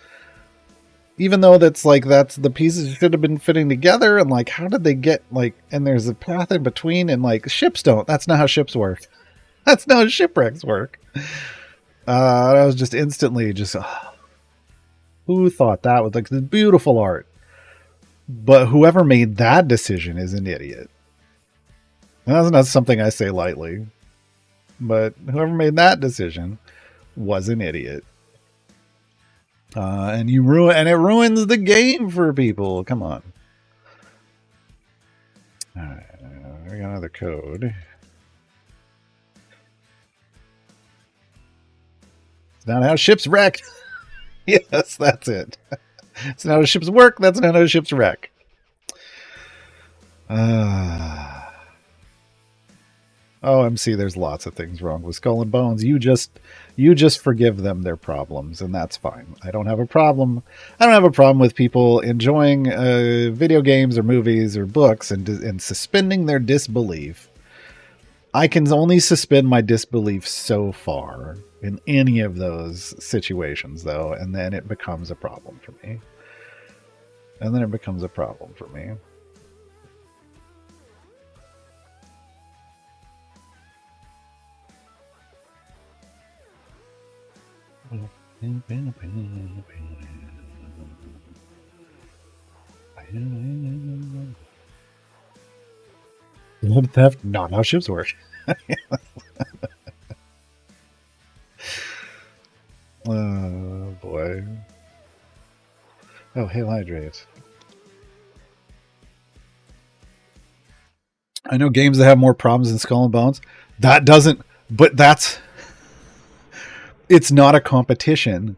even though that's the pieces should have been fitting together. And like, how did they get, like, and there's a path in between, and like, that's not how ships work. That's not how shipwrecks work. I was just instantly who thought that was like this beautiful art? But whoever made that decision is an idiot. And that's not something I say lightly, but whoever made that decision was an idiot. And it ruins the game for people. Come on. All right, we got another code. It's not how ships wreck. Yes, that's it. It's not how ships work. That's not how ships wreck. OMC, there's lots of things wrong with Skull and Bones. You just forgive them their problems, and that's fine. I don't have a problem with people enjoying video games or movies or books and suspending their disbelief. I can only suspend my disbelief so far in any of those situations, though, and then it becomes a problem for me. Theft, not how ships work. Oh boy. Oh, Hail Hydrate. I know games that have more problems than Skull and Bones. It's not a competition.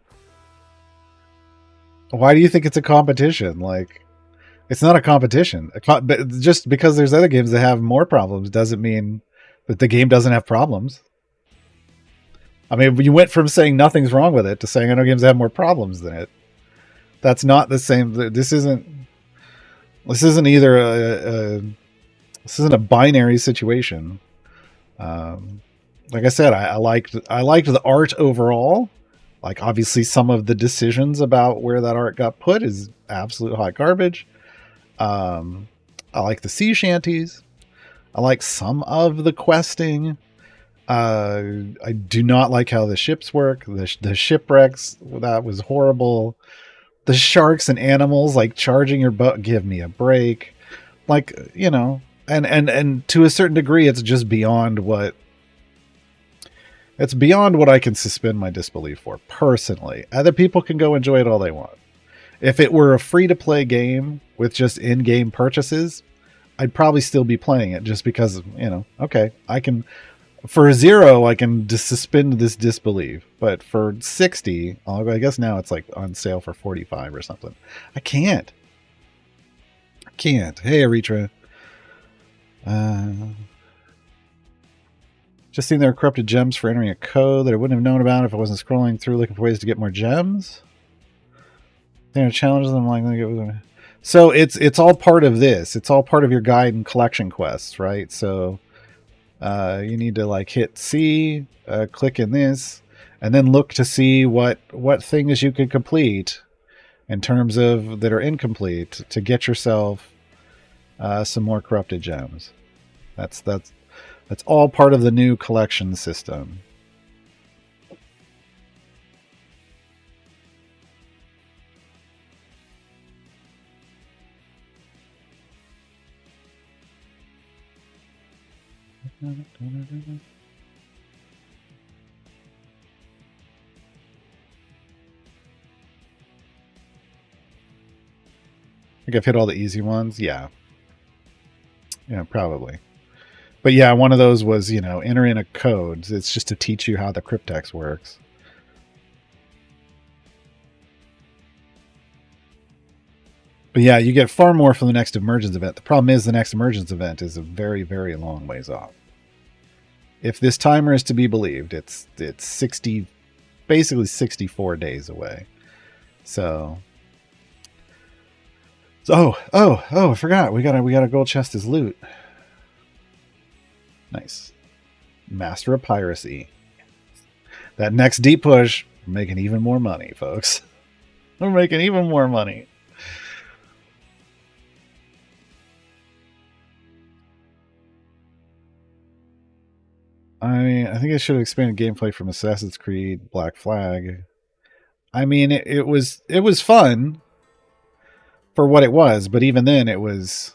Why do you think it's a competition? Like, it's not a competition. But just because there's other games that have more problems doesn't mean that the game doesn't have problems. I mean, you went from saying nothing's wrong with it to saying I know games that have more problems than it. That's not the same. This isn't a binary situation. Like I said, I liked the art overall. Like, obviously, some of the decisions about where that art got put is absolute hot garbage. I like the sea shanties. I like some of the questing. I do not like how the ships work. The shipwrecks, that was horrible. The sharks and animals like charging your boat. Give me a break. Like, you know, and to a certain degree, it's just beyond what I can suspend my disbelief for personally. Other people can go enjoy it all they want. If it were a free to play game with just in-game purchases, I'd probably still be playing it just because, you know, okay, I can, for $0, I can just suspend this disbelief. But for 60, I guess now it's like on sale for 45 or something. I can't. Hey, Aritra. Just seen there were corrupted gems for entering a code that I wouldn't have known about if I wasn't scrolling through looking for ways to get more gems. There are challenges. I'm like, so it's all part of this. It's all part of your guide and collection quests, right? So you need to like hit C, click in this, and then look to see what things you could complete in terms of that are incomplete to get yourself some more corrupted gems. That's all part of the new collection system. I think I've hit all the easy ones. Yeah, probably. But yeah, one of those was, you know, enter in a code. It's just to teach you how the cryptex works. But yeah, you get far more from the next emergence event. The problem is the next emergence event is a very, very long ways off. If this timer is to be believed, it's 60, basically 64 days away. So I forgot. We got a gold chest as loot. Nice. Master of Piracy. That next deep push, we're making even more money, folks. We're making even more money. I mean, I think I should have expanded gameplay from Assassin's Creed Black Flag. I mean, it was fun for what it was, but even then it was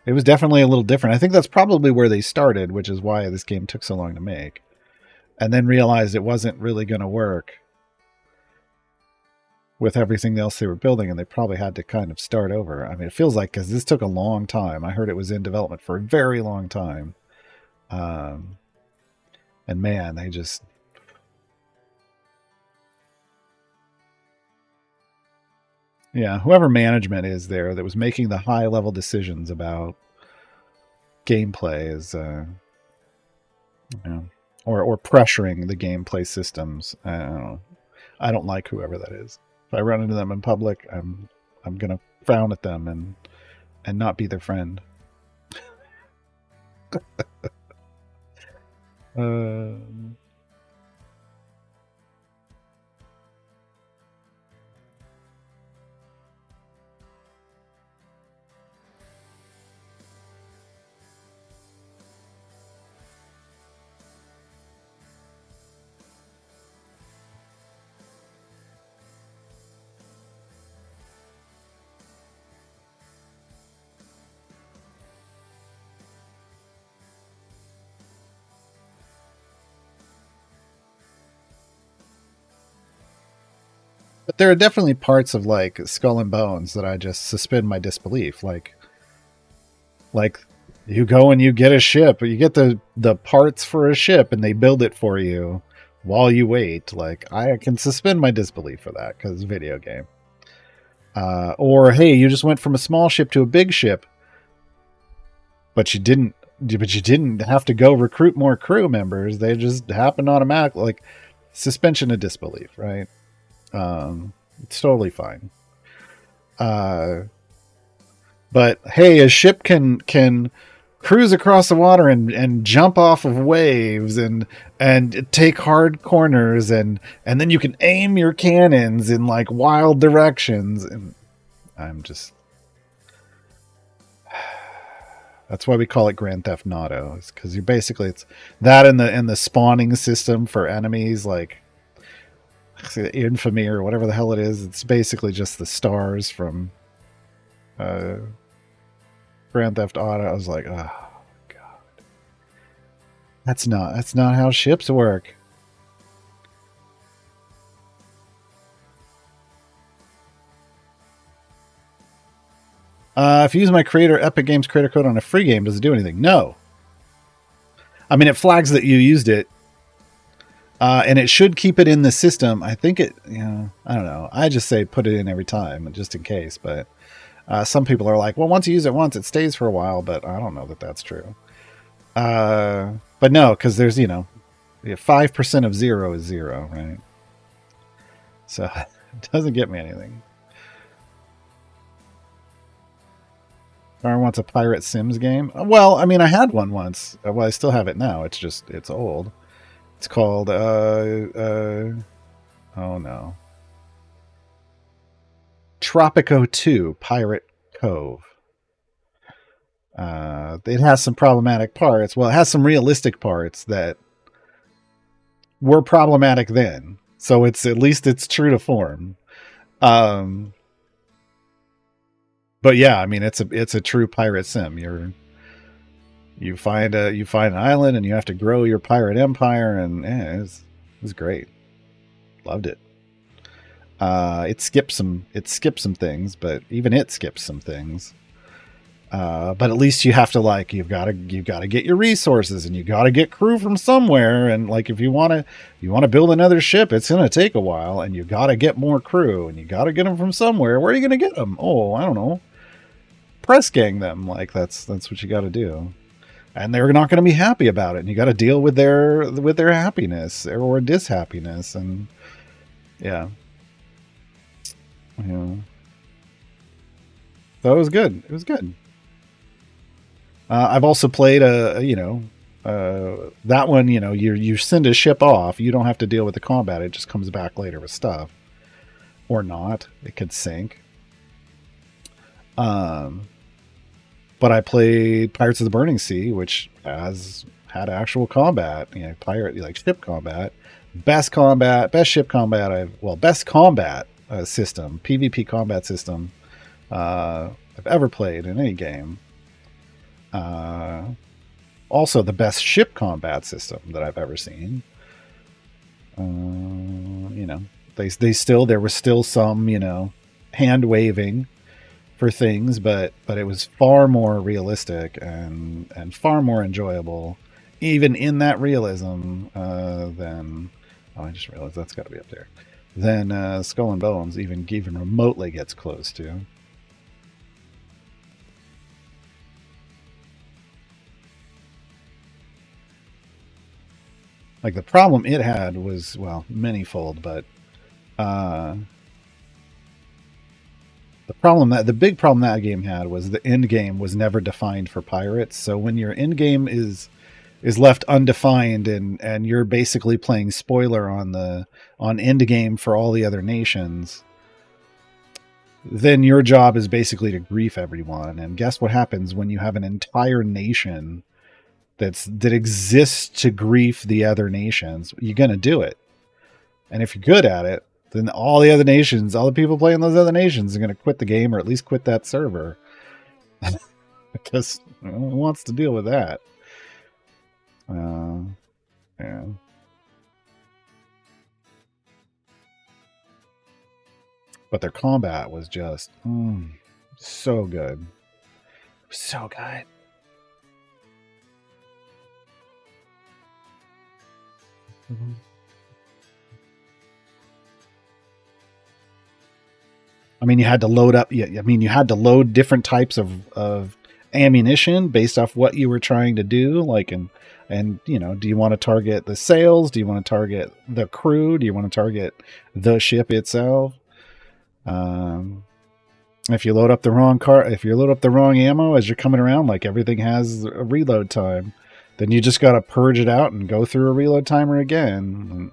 definitely a little different. I think that's probably where they started, which is why this game took so long to make. And then realized it wasn't really going to work with everything else they were building, and they probably had to kind of start over. I mean, it feels like, because this took a long time. I heard it was in development for a very long time. And man, they just... Yeah, whoever management is there that was making the high-level decisions about gameplay is... you know, or pressuring the gameplay systems. I don't know. I don't like whoever that is. If I run into them in public, I'm gonna frown at them and not be their friend. But there are definitely parts of like Skull and Bones that I just suspend my disbelief. Like you go and you get a ship, or you get the parts for a ship, and they build it for you while you wait. Like, I can suspend my disbelief for that because it's a video game. Or hey, you just went from a small ship to a big ship, but you didn't have to go recruit more crew members. They just happened automatically. Like, suspension of disbelief, right? It's totally fine. But hey, a ship can cruise across the water and jump off of waves and take hard corners, and then you can aim your cannons in like wild directions, and I'm just... That's why we call it Grand Theft Auto, because you're basically, it's that and the spawning system for enemies, like Infamy or whatever the hell it is. It's basically just the stars from Grand Theft Auto. I was like, oh god, that's not how ships work. If you use my Epic Games creator code on a free game, does it do anything? No. I mean, it flags that you used it, and it should keep it in the system. I think it, I don't know. I just say put it in every time, just in case. But some people are like, well, once you use it once, it stays for a while. But I don't know that that's true. But no, because there's, 5% of 0 is 0, right? So it doesn't get me anything. Or wants a Pirate Sims game. Well, I mean, I had one once. Well, I still have it now. It's old. It's called, oh no. Tropico 2 Pirate Cove. It has some problematic parts. Well, it has some realistic parts that were problematic then. So at least it's true to form. But yeah, I mean, it's a true pirate sim. You find an island and you have to grow your pirate empire, and it was great. Loved it. It skips some things, but even it skips some things. But at least you have to you've got to get your resources, and you got to get crew from somewhere. And if you want to build another ship, it's going to take a while, and you got to get more crew, and you got to get them from somewhere. Where are you going to get them? Oh, I don't know. Press gang them. That's what you got to do. And they're not going to be happy about it, and you got to deal with their happiness or dishappiness, and yeah. So it was good. It was good. I've also played that one. You send a ship off. You don't have to deal with the combat. It just comes back later with stuff, or not. It could sink. But I played Pirates of the Burning Sea, which had actual combat. Ship combat, best ship combat. Best combat system, PvP combat system I've ever played in any game. Also the best ship combat system that I've ever seen. There was still some, hand waving for things, but it was far more realistic and far more enjoyable, even in that realism, than I just realized that's got to be up there. Than Skull and Bones even remotely gets close to. The problem it had was, manyfold, but the big problem that game had was the end game was never defined for pirates. So when your end game is left undefined and you're basically playing spoiler on end game for all the other nations, then your job is basically to grief everyone. And guess what happens when you have an entire nation that exists to grief the other nations? You're going to do it. And if you're good at it, then all the people playing those other nations are going to quit the game, or at least quit that server. Because no one wants to deal with that. Yeah. But their combat was just so good. So good. Mm-hmm. I mean, you had to load up. Yeah, I mean, you had to load different types of ammunition based off what you were trying to do. Do you want to target the sails? Do you want to target the crew? Do you want to target the ship itself? If you load up the wrong ammo as you're coming around, everything has a reload time, then you just got to purge it out and go through a reload timer again.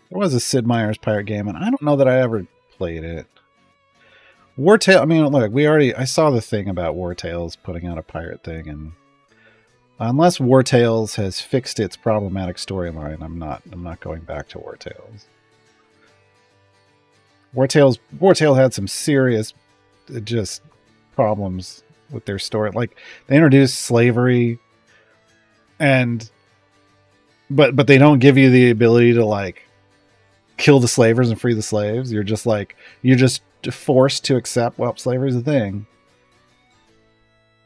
There was a Sid Meier's pirate game, and I don't know that I ever played it. Wartail. I mean, look, I saw the thing about Wartails putting out a pirate thing, and Unless War Tales has fixed its problematic storyline, I'm not going back to War Tales. War Tale had some serious just problems with their story. Like they introduced slavery and but they don't give you the ability to like kill the slavers and free the slaves. You're just forced to accept, well, slavery's a thing.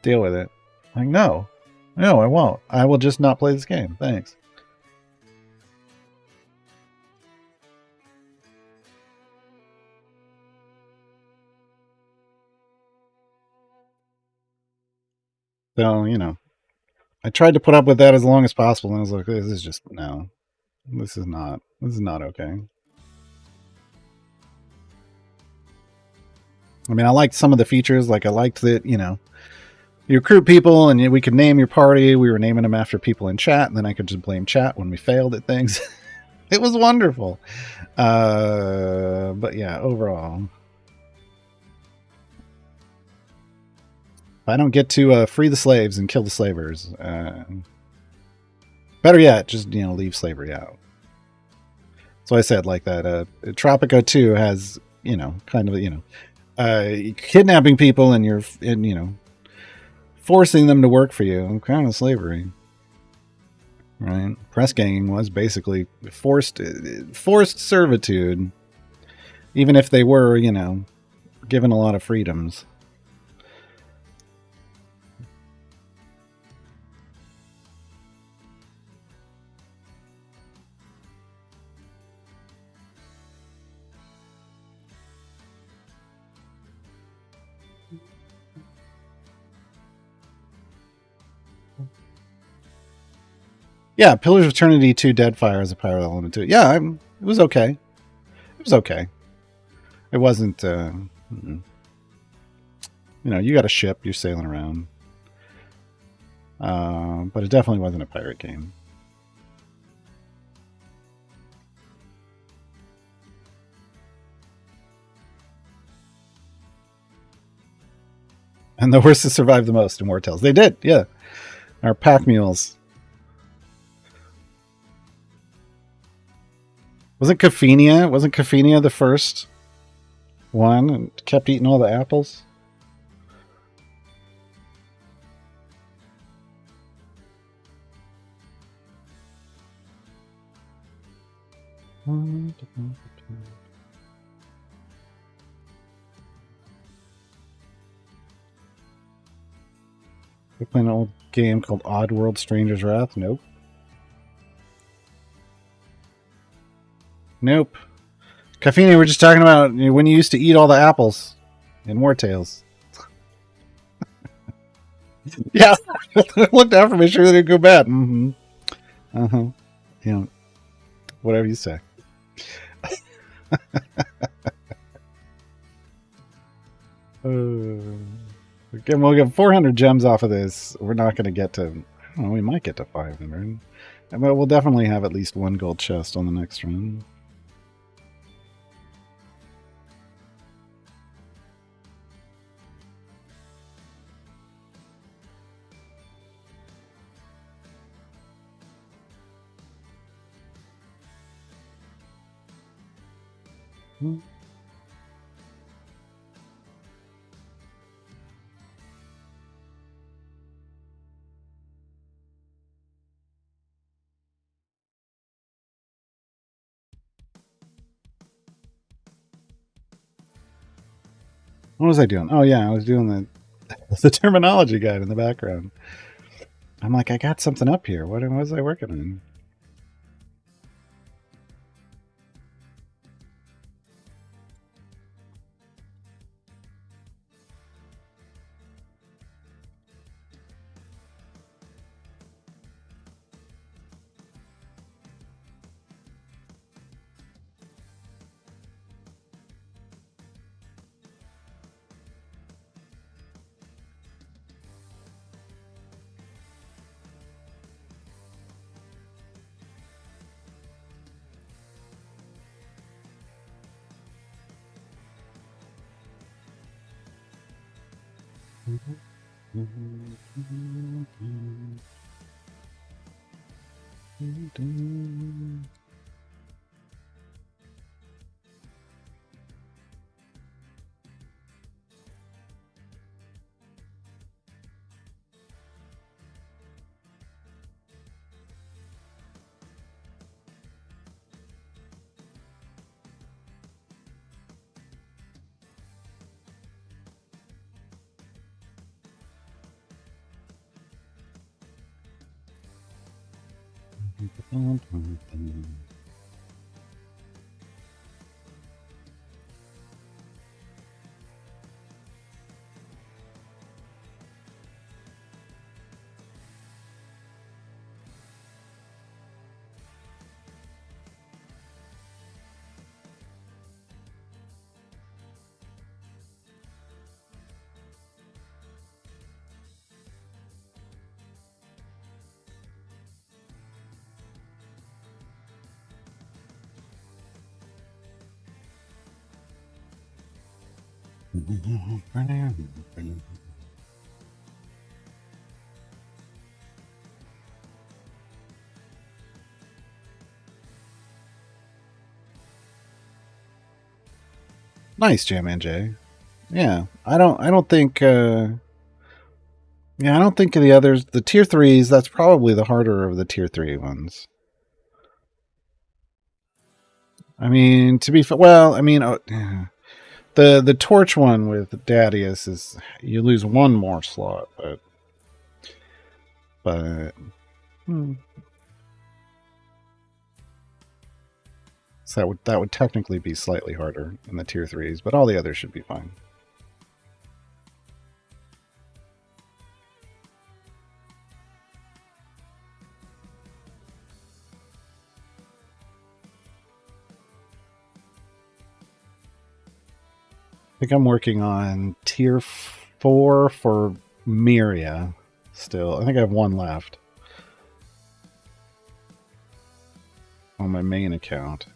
Deal with it. Like, no, I won't. I will just not play this game. Thanks. So, I tried to put up with that as long as possible, and I was like, this is just, no. This is not okay. I mean, I liked some of the features. Like, I liked that, you recruit people and we could name your party. We were naming them after people in chat, and then I could just blame chat when we failed at things. It was wonderful. But yeah, overall, if I don't get to free the slaves and kill the slavers, better yet, just leave slavery out. So I said like that. Tropico 2 has kind of kidnapping people and forcing them to work for you. Kind of slavery, right? Press ganging was basically forced servitude, even if they were given a lot of freedoms. Yeah, Pillars of Eternity 2 Deadfire is a pirate element to it. Yeah, it was okay. It was okay. It wasn't, you got a ship, you're sailing around. But it definitely wasn't a pirate game. And the horses survived the most in War Tales. They did, yeah. Our pack mules. Wasn't Cafenia the first one and kept eating all the apples? We're playing an old game called Oddworld Stranger's Wrath? Nope. Nope. Cafini, we're just talking about when you used to eat all the apples in War Tales. Yeah. Looked out for me, sure they didn't go bad. Mm-hmm. Yeah. Whatever you say. Again, we'll get 400 gems off of this. We're not going to get to... I don't know, we might get to 500. But we'll definitely have at least one gold chest on the next run. What was I doing? Oh yeah, I was doing the terminology guide in the background. I'm like, I got something up here. What was I working on? Nice, Jam and J. Yeah, I don't think. Yeah, I don't think of the others. The tier threes. That's probably the harder of the tier 3 ones. I mean, to be well, I mean, the torch one with Dadius is you lose one more slot, but so that would technically be slightly harder in the tier 3s, but all the others should be fine. I think I'm working on tier 4 for Miria still. I think I have one left on my main account.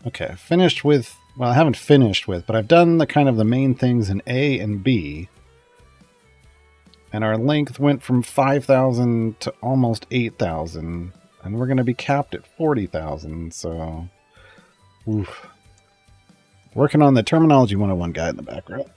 Okay, finished with. Well, I haven't finished with, but I've done the kind of the main things in A and B. And our length went from 5,000 to almost 8,000. And we're going to be capped at 40,000. So, oof. Working on the Terminology 101 guide in the background.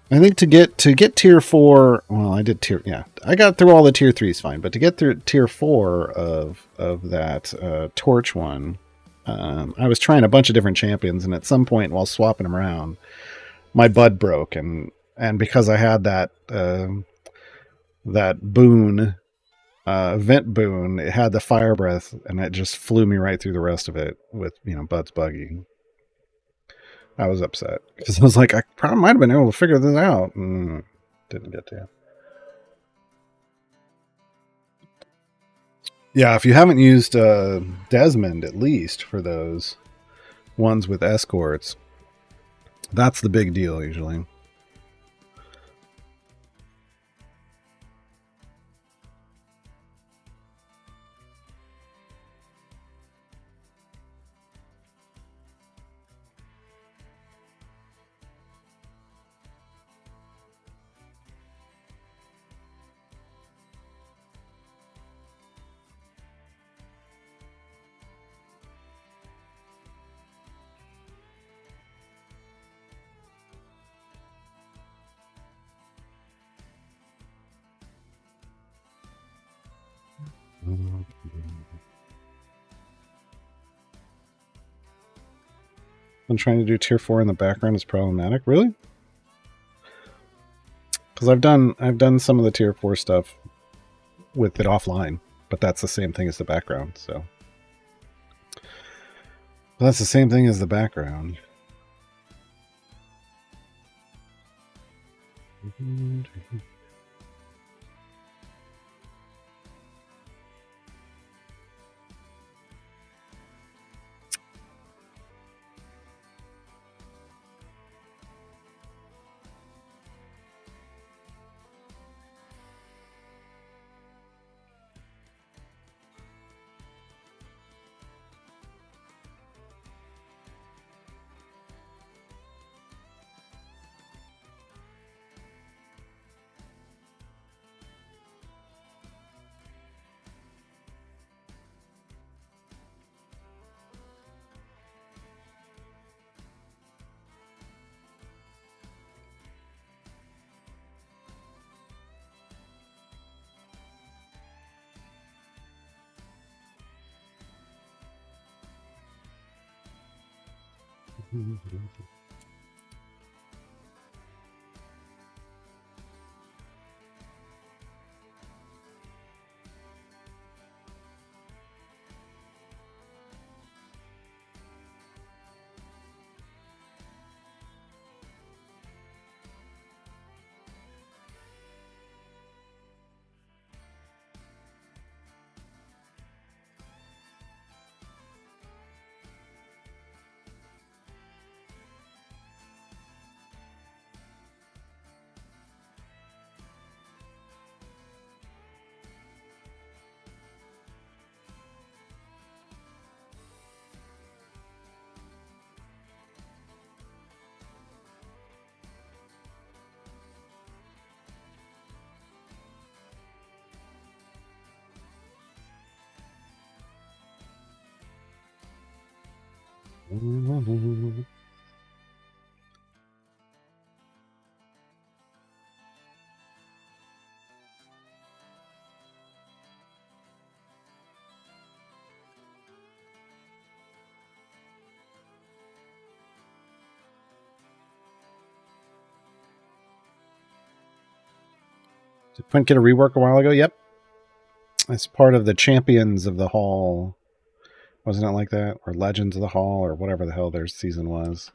I think to get tier 4, well, I did tier, yeah, I got through all the tier 3s fine, but to get through tier 4 of that torch one, I was trying a bunch of different champions, and at some point while swapping them around, my bud broke, and because I had that that boon, vent boon, it had the fire breath, and it just flew me right through the rest of it with Bud's buggy. I was upset because I was like, I probably might have been able to figure this out. Didn't get to. Yeah, if you haven't used Desmond, at least for those ones with escorts, that's the big deal usually. I'm trying to do tier 4 in the background is problematic. Really? Because I've done some of the tier 4 stuff with it offline, but that's the same thing as the background. So that's the same thing as the background. Did Quint get a rework a while ago? Yep. It's part of the Champions of the Hall. Wasn't it like that? Or Legends of the Hall, or whatever the hell their season was.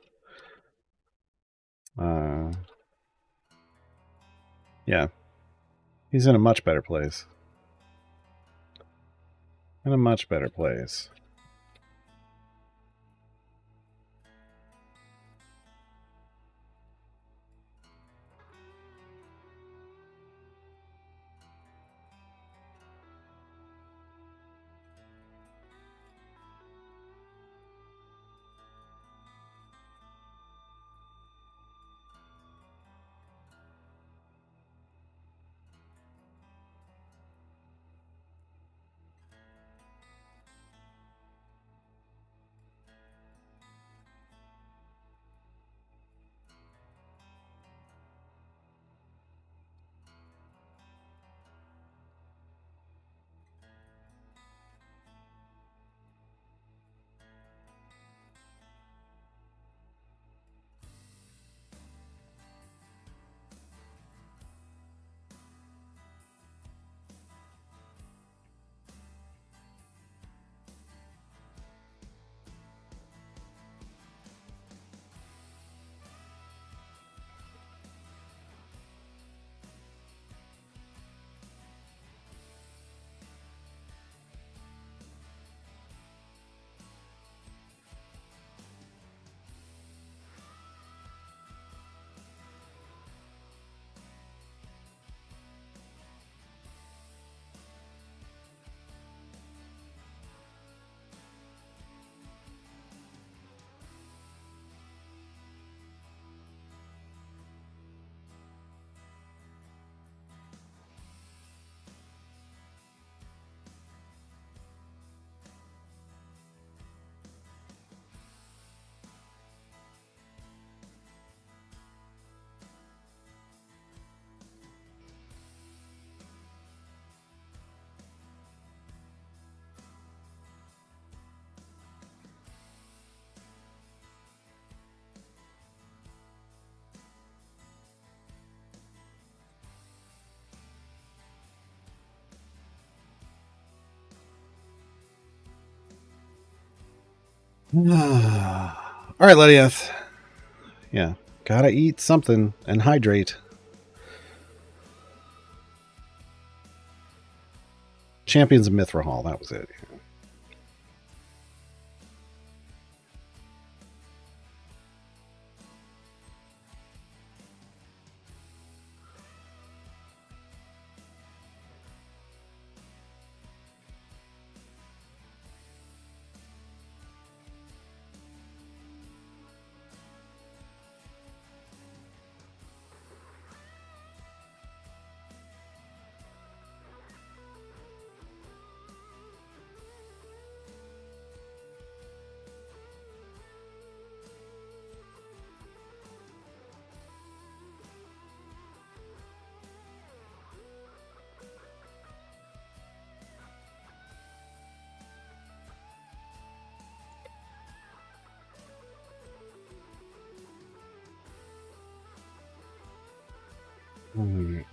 Yeah. He's in a much better place. In a much better place. All right, Lediath. Yeah, gotta eat something and hydrate. Champions of Mithrahal, that was it.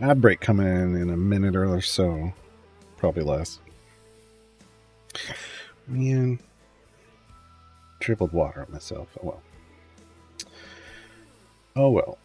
Ad break coming in a minute or so. Probably less. Man. Dribbled water on myself. Oh well. Oh well.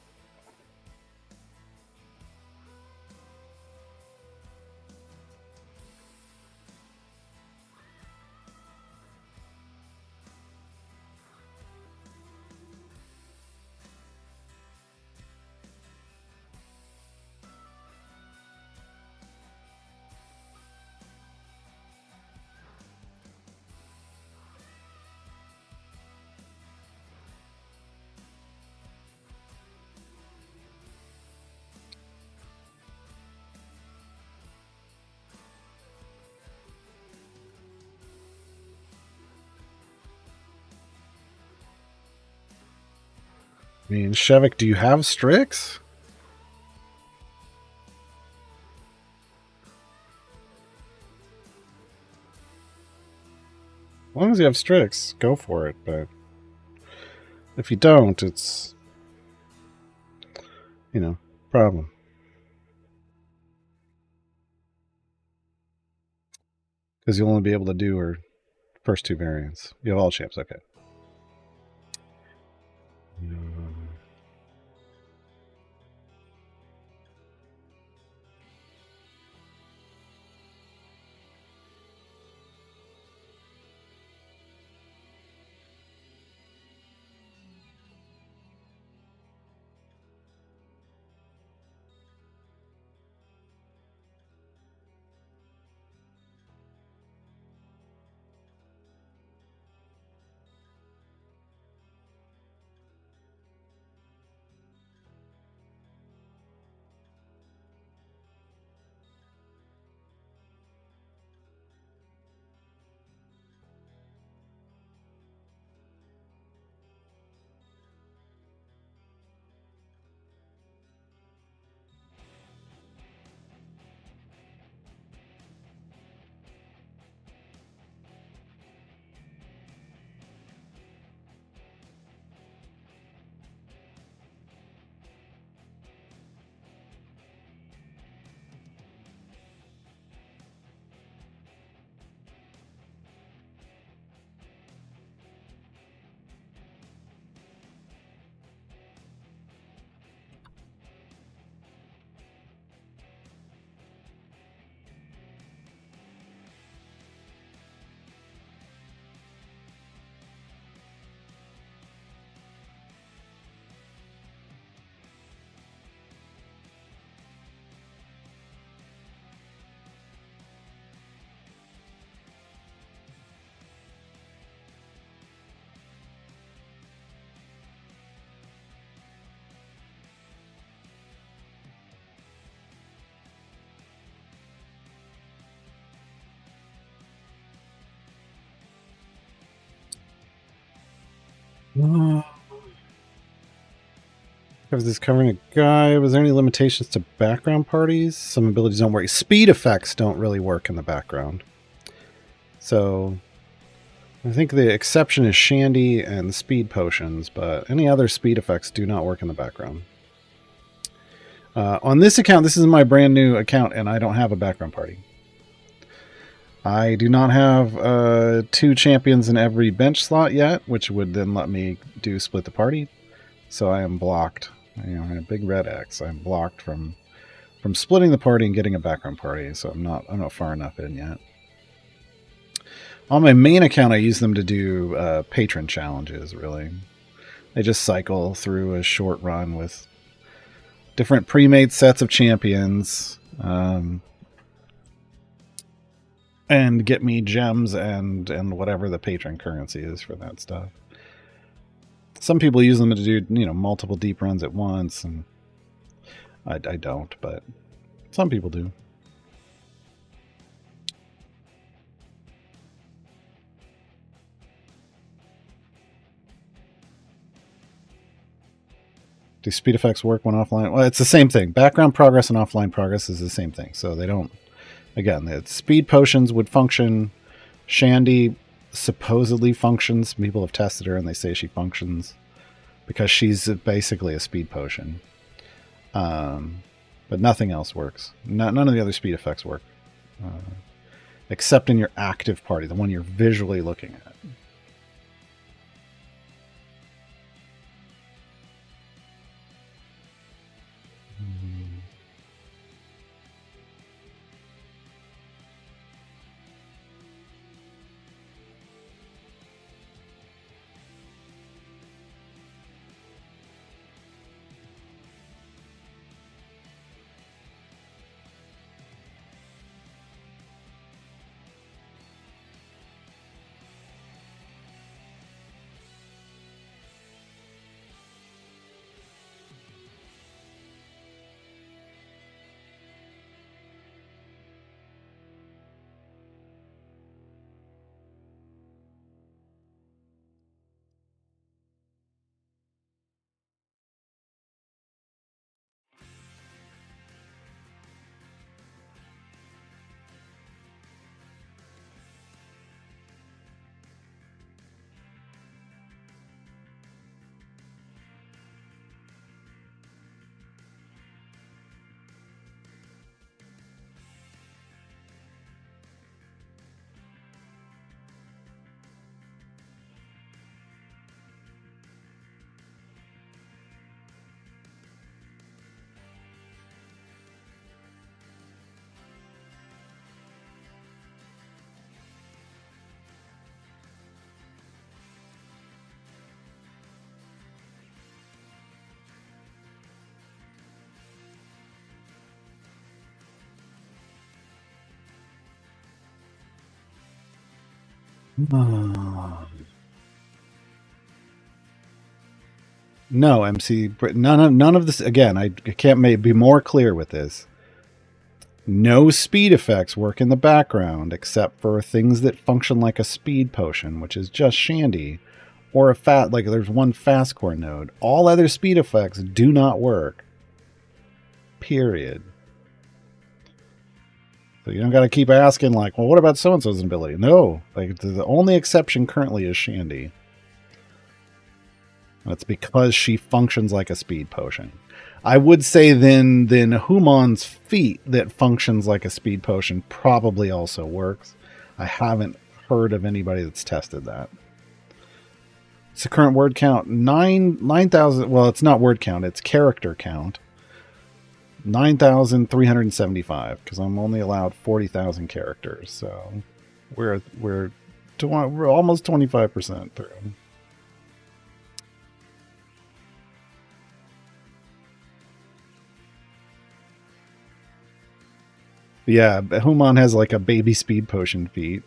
I mean, Shevik, do you have Strix? As long as you have Strix, go for it. But if you don't, it's, problem. Because you'll only be able to do her first two variants. You have all champs, okay. Because this covering a guy. Was there any limitations to background parties? Some abilities don't work. Speed effects don't really work in the background. So I think the exception is Shandy and the speed potions, but any other speed effects do not work in the background. On this account, this is my brand new account, and I don't have a background party. I do not have 2 champions in every bench slot yet, which would then let me do split the party. So I am blocked. You know, a big red X. I'm blocked from splitting the party and getting a background party. So I'm not far enough in yet. On my main account, I use them to do patron challenges. Really, they just cycle through a short run with different pre-made sets of champions. And get me gems and whatever the patron currency is for that stuff. Some people use them to do, you know, multiple deep runs at once, and I don't, but some people do. Do speed effects work when offline? Well, it's the same thing. Background progress and offline progress is the same thing. So they don't. Again, the speed potions would function. Shandy supposedly functions. People have tested her and they say she functions because she's basically a speed potion. But nothing else works. None of the other speed effects work. Except in your active party, the one you're visually looking at. No, MC. None of this. Again, I can't be more clear with this. No speed effects work in the background except for things that function like a speed potion, which is just Shandy, or like there's one fast core node. All other speed effects do not work. Period. So you don't got to keep asking like, well, what about so and so's ability? No, like the only exception currently is Shandy. That's because she functions like a speed potion. I would say then Humon's feat that functions like a speed potion probably also works. I haven't heard of anybody that's tested that. It's the current word count 9,000. Well, it's not word count; it's character count. 9,375 because I'm only allowed 40,000 characters. So we're almost 25% through. Yeah, Humon has like a baby speed potion feat.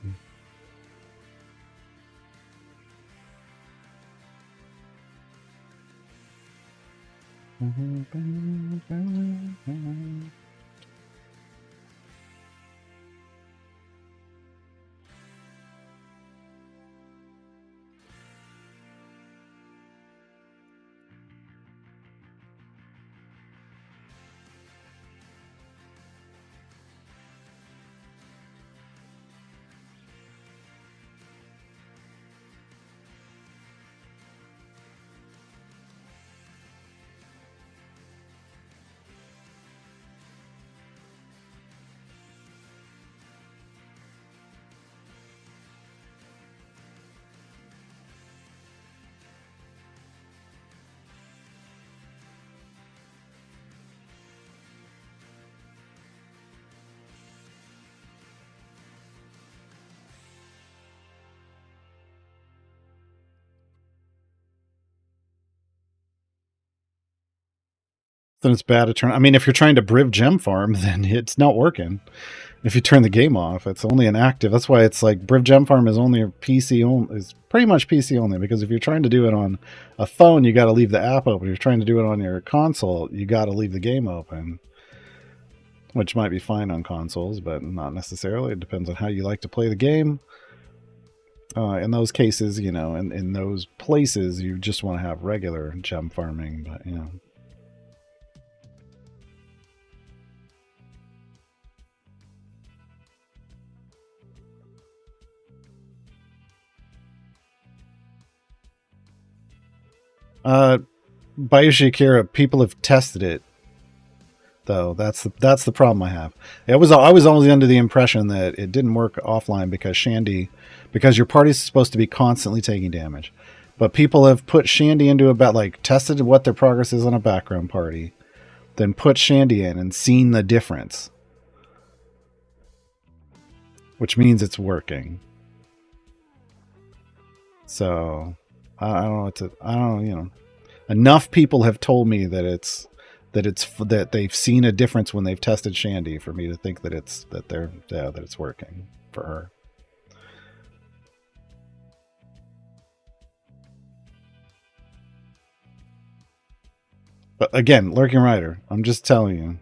then it's bad to turn. I mean, if you're trying to Briv gem farm, then it's not working. If you turn the game off, it's only an active. That's why it's like Briv gem farm is only a PC only. It's pretty much PC only, because if you're trying to do it on a phone, you got to leave the app open. If you're trying to do it on your console, you got to leave the game open, which might be fine on consoles, but not necessarily. It depends on how you like to play the game. In those cases, you know, in those places, you just want to have regular gem farming, but you know. Bayushi Akira, people have tested it, though. That's the problem I have. I was always under the impression that it didn't work offline because your party's supposed to be constantly taking damage. But people have put Shandy into tested what their progress is on a background party, then put Shandy in and seen the difference, which means it's working. So I don't know what to. I don't know. You know, enough people have told me that they've seen a difference when they've tested Shandy for me to think that it's working for her. But again, Lurking Rider, I'm just telling you.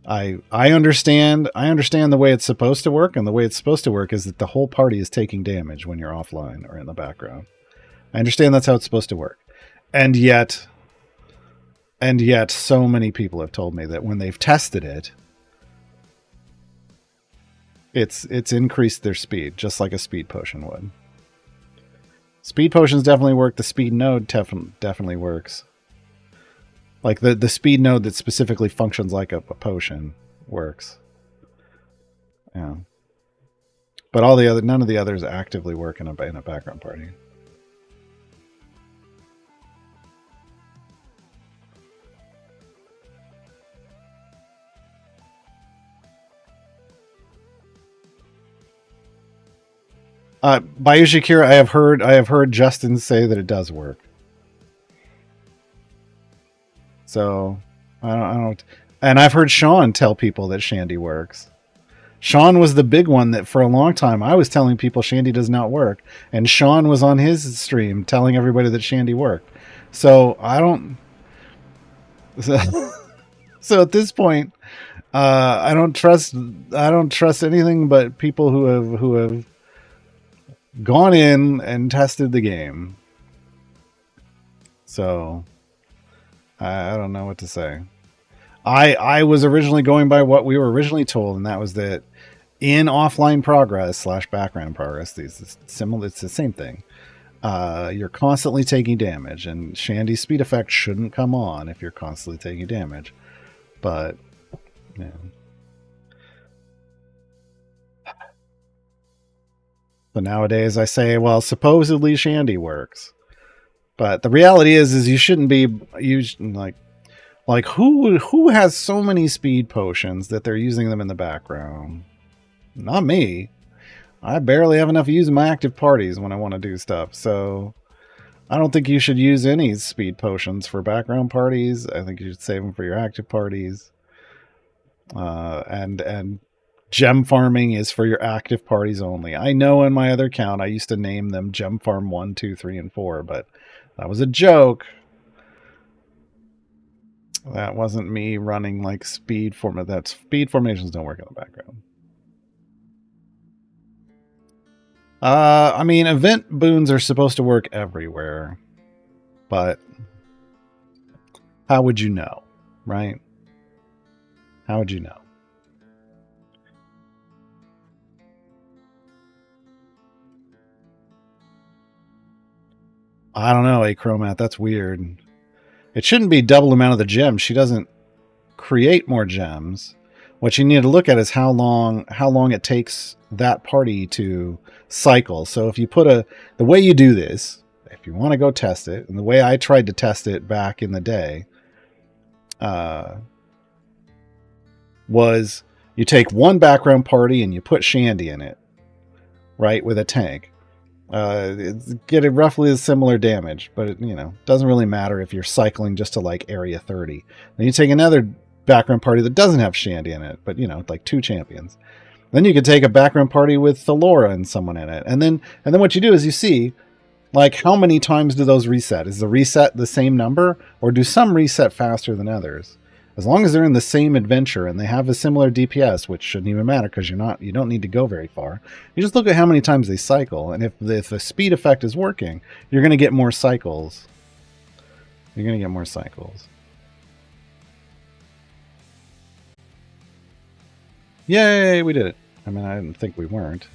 I understand the way it's supposed to work, and the way it's supposed to work is that the whole party is taking damage when you're offline or in the background. I understand that's how it's supposed to work. And yet so many people have told me that when they've tested it, it's increased their speed, just like a speed potion would. Speed potions definitely work. The speed node definitely works. Like the speed node that specifically functions like a potion works. Yeah. But none of the others actively work in a background party. Bayushi Kira, I have heard Justin say that it does work. So I don't, and I've heard Sean tell people that Shandy works. Sean was the big one that for a long time I was telling people Shandy does not work, and Sean was on his stream telling everybody that Shandy worked. So I don't. So at this point, I don't trust anything but people who have gone in and tested the game. So I don't know what to say. I was originally going by what we were originally told, and that was that in offline progress / background progress, it's the same thing. You're constantly taking damage, and Shandy's speed effect shouldn't come on if you're constantly taking damage. But yeah. So nowadays I say, well, supposedly Shandy works. But the reality is you shouldn't be using like who has so many speed potions that they're using them in the background? Not me. I barely have enough use in my active parties when I want to do stuff. So I don't think you should use any speed potions for background parties. I think you should save them for your active parties. And gem farming is for your active parties only. I know in my other account I used to name them Gem Farm 1, 2, 3, and 4, but that was a joke. That wasn't me running like speed format. That speed formations don't work in the background. I mean, event boons are supposed to work everywhere, but how would you know, right? How would you know? I don't know, Chromat. That's weird. It shouldn't be double the amount of the gems. She doesn't create more gems. What you need to look at is how long it takes that party to cycle. So if you the way you do this, if you want to go test it, and the way I tried to test it back in the day, was you take one background party and you put Shandy in it, right, with a tank. Get a roughly similar damage, but it, doesn't really matter if you're cycling just to like area 30. Then you take another background party that doesn't have Shandy in it, but like 2 champions. Then you could take a background party with Thalora and someone in it, and then what you do is you see, like, how many times do those reset? Is the reset the same number, or do some reset faster than others? As long as they're in the same adventure and they have a similar DPS, which shouldn't even matter because you don't need to go very far. You just look at how many times they cycle, and if the speed effect is working, you're going to get more cycles. You're going to get more cycles. Yay, we did it. I mean, I didn't think we weren't.